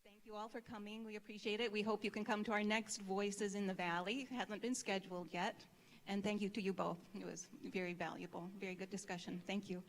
Thank you all for coming. We appreciate it. We hope you can come to our next Voices in the Valley. It hasn't been scheduled yet. And thank you to you both. It was very valuable, very good discussion. Thank you.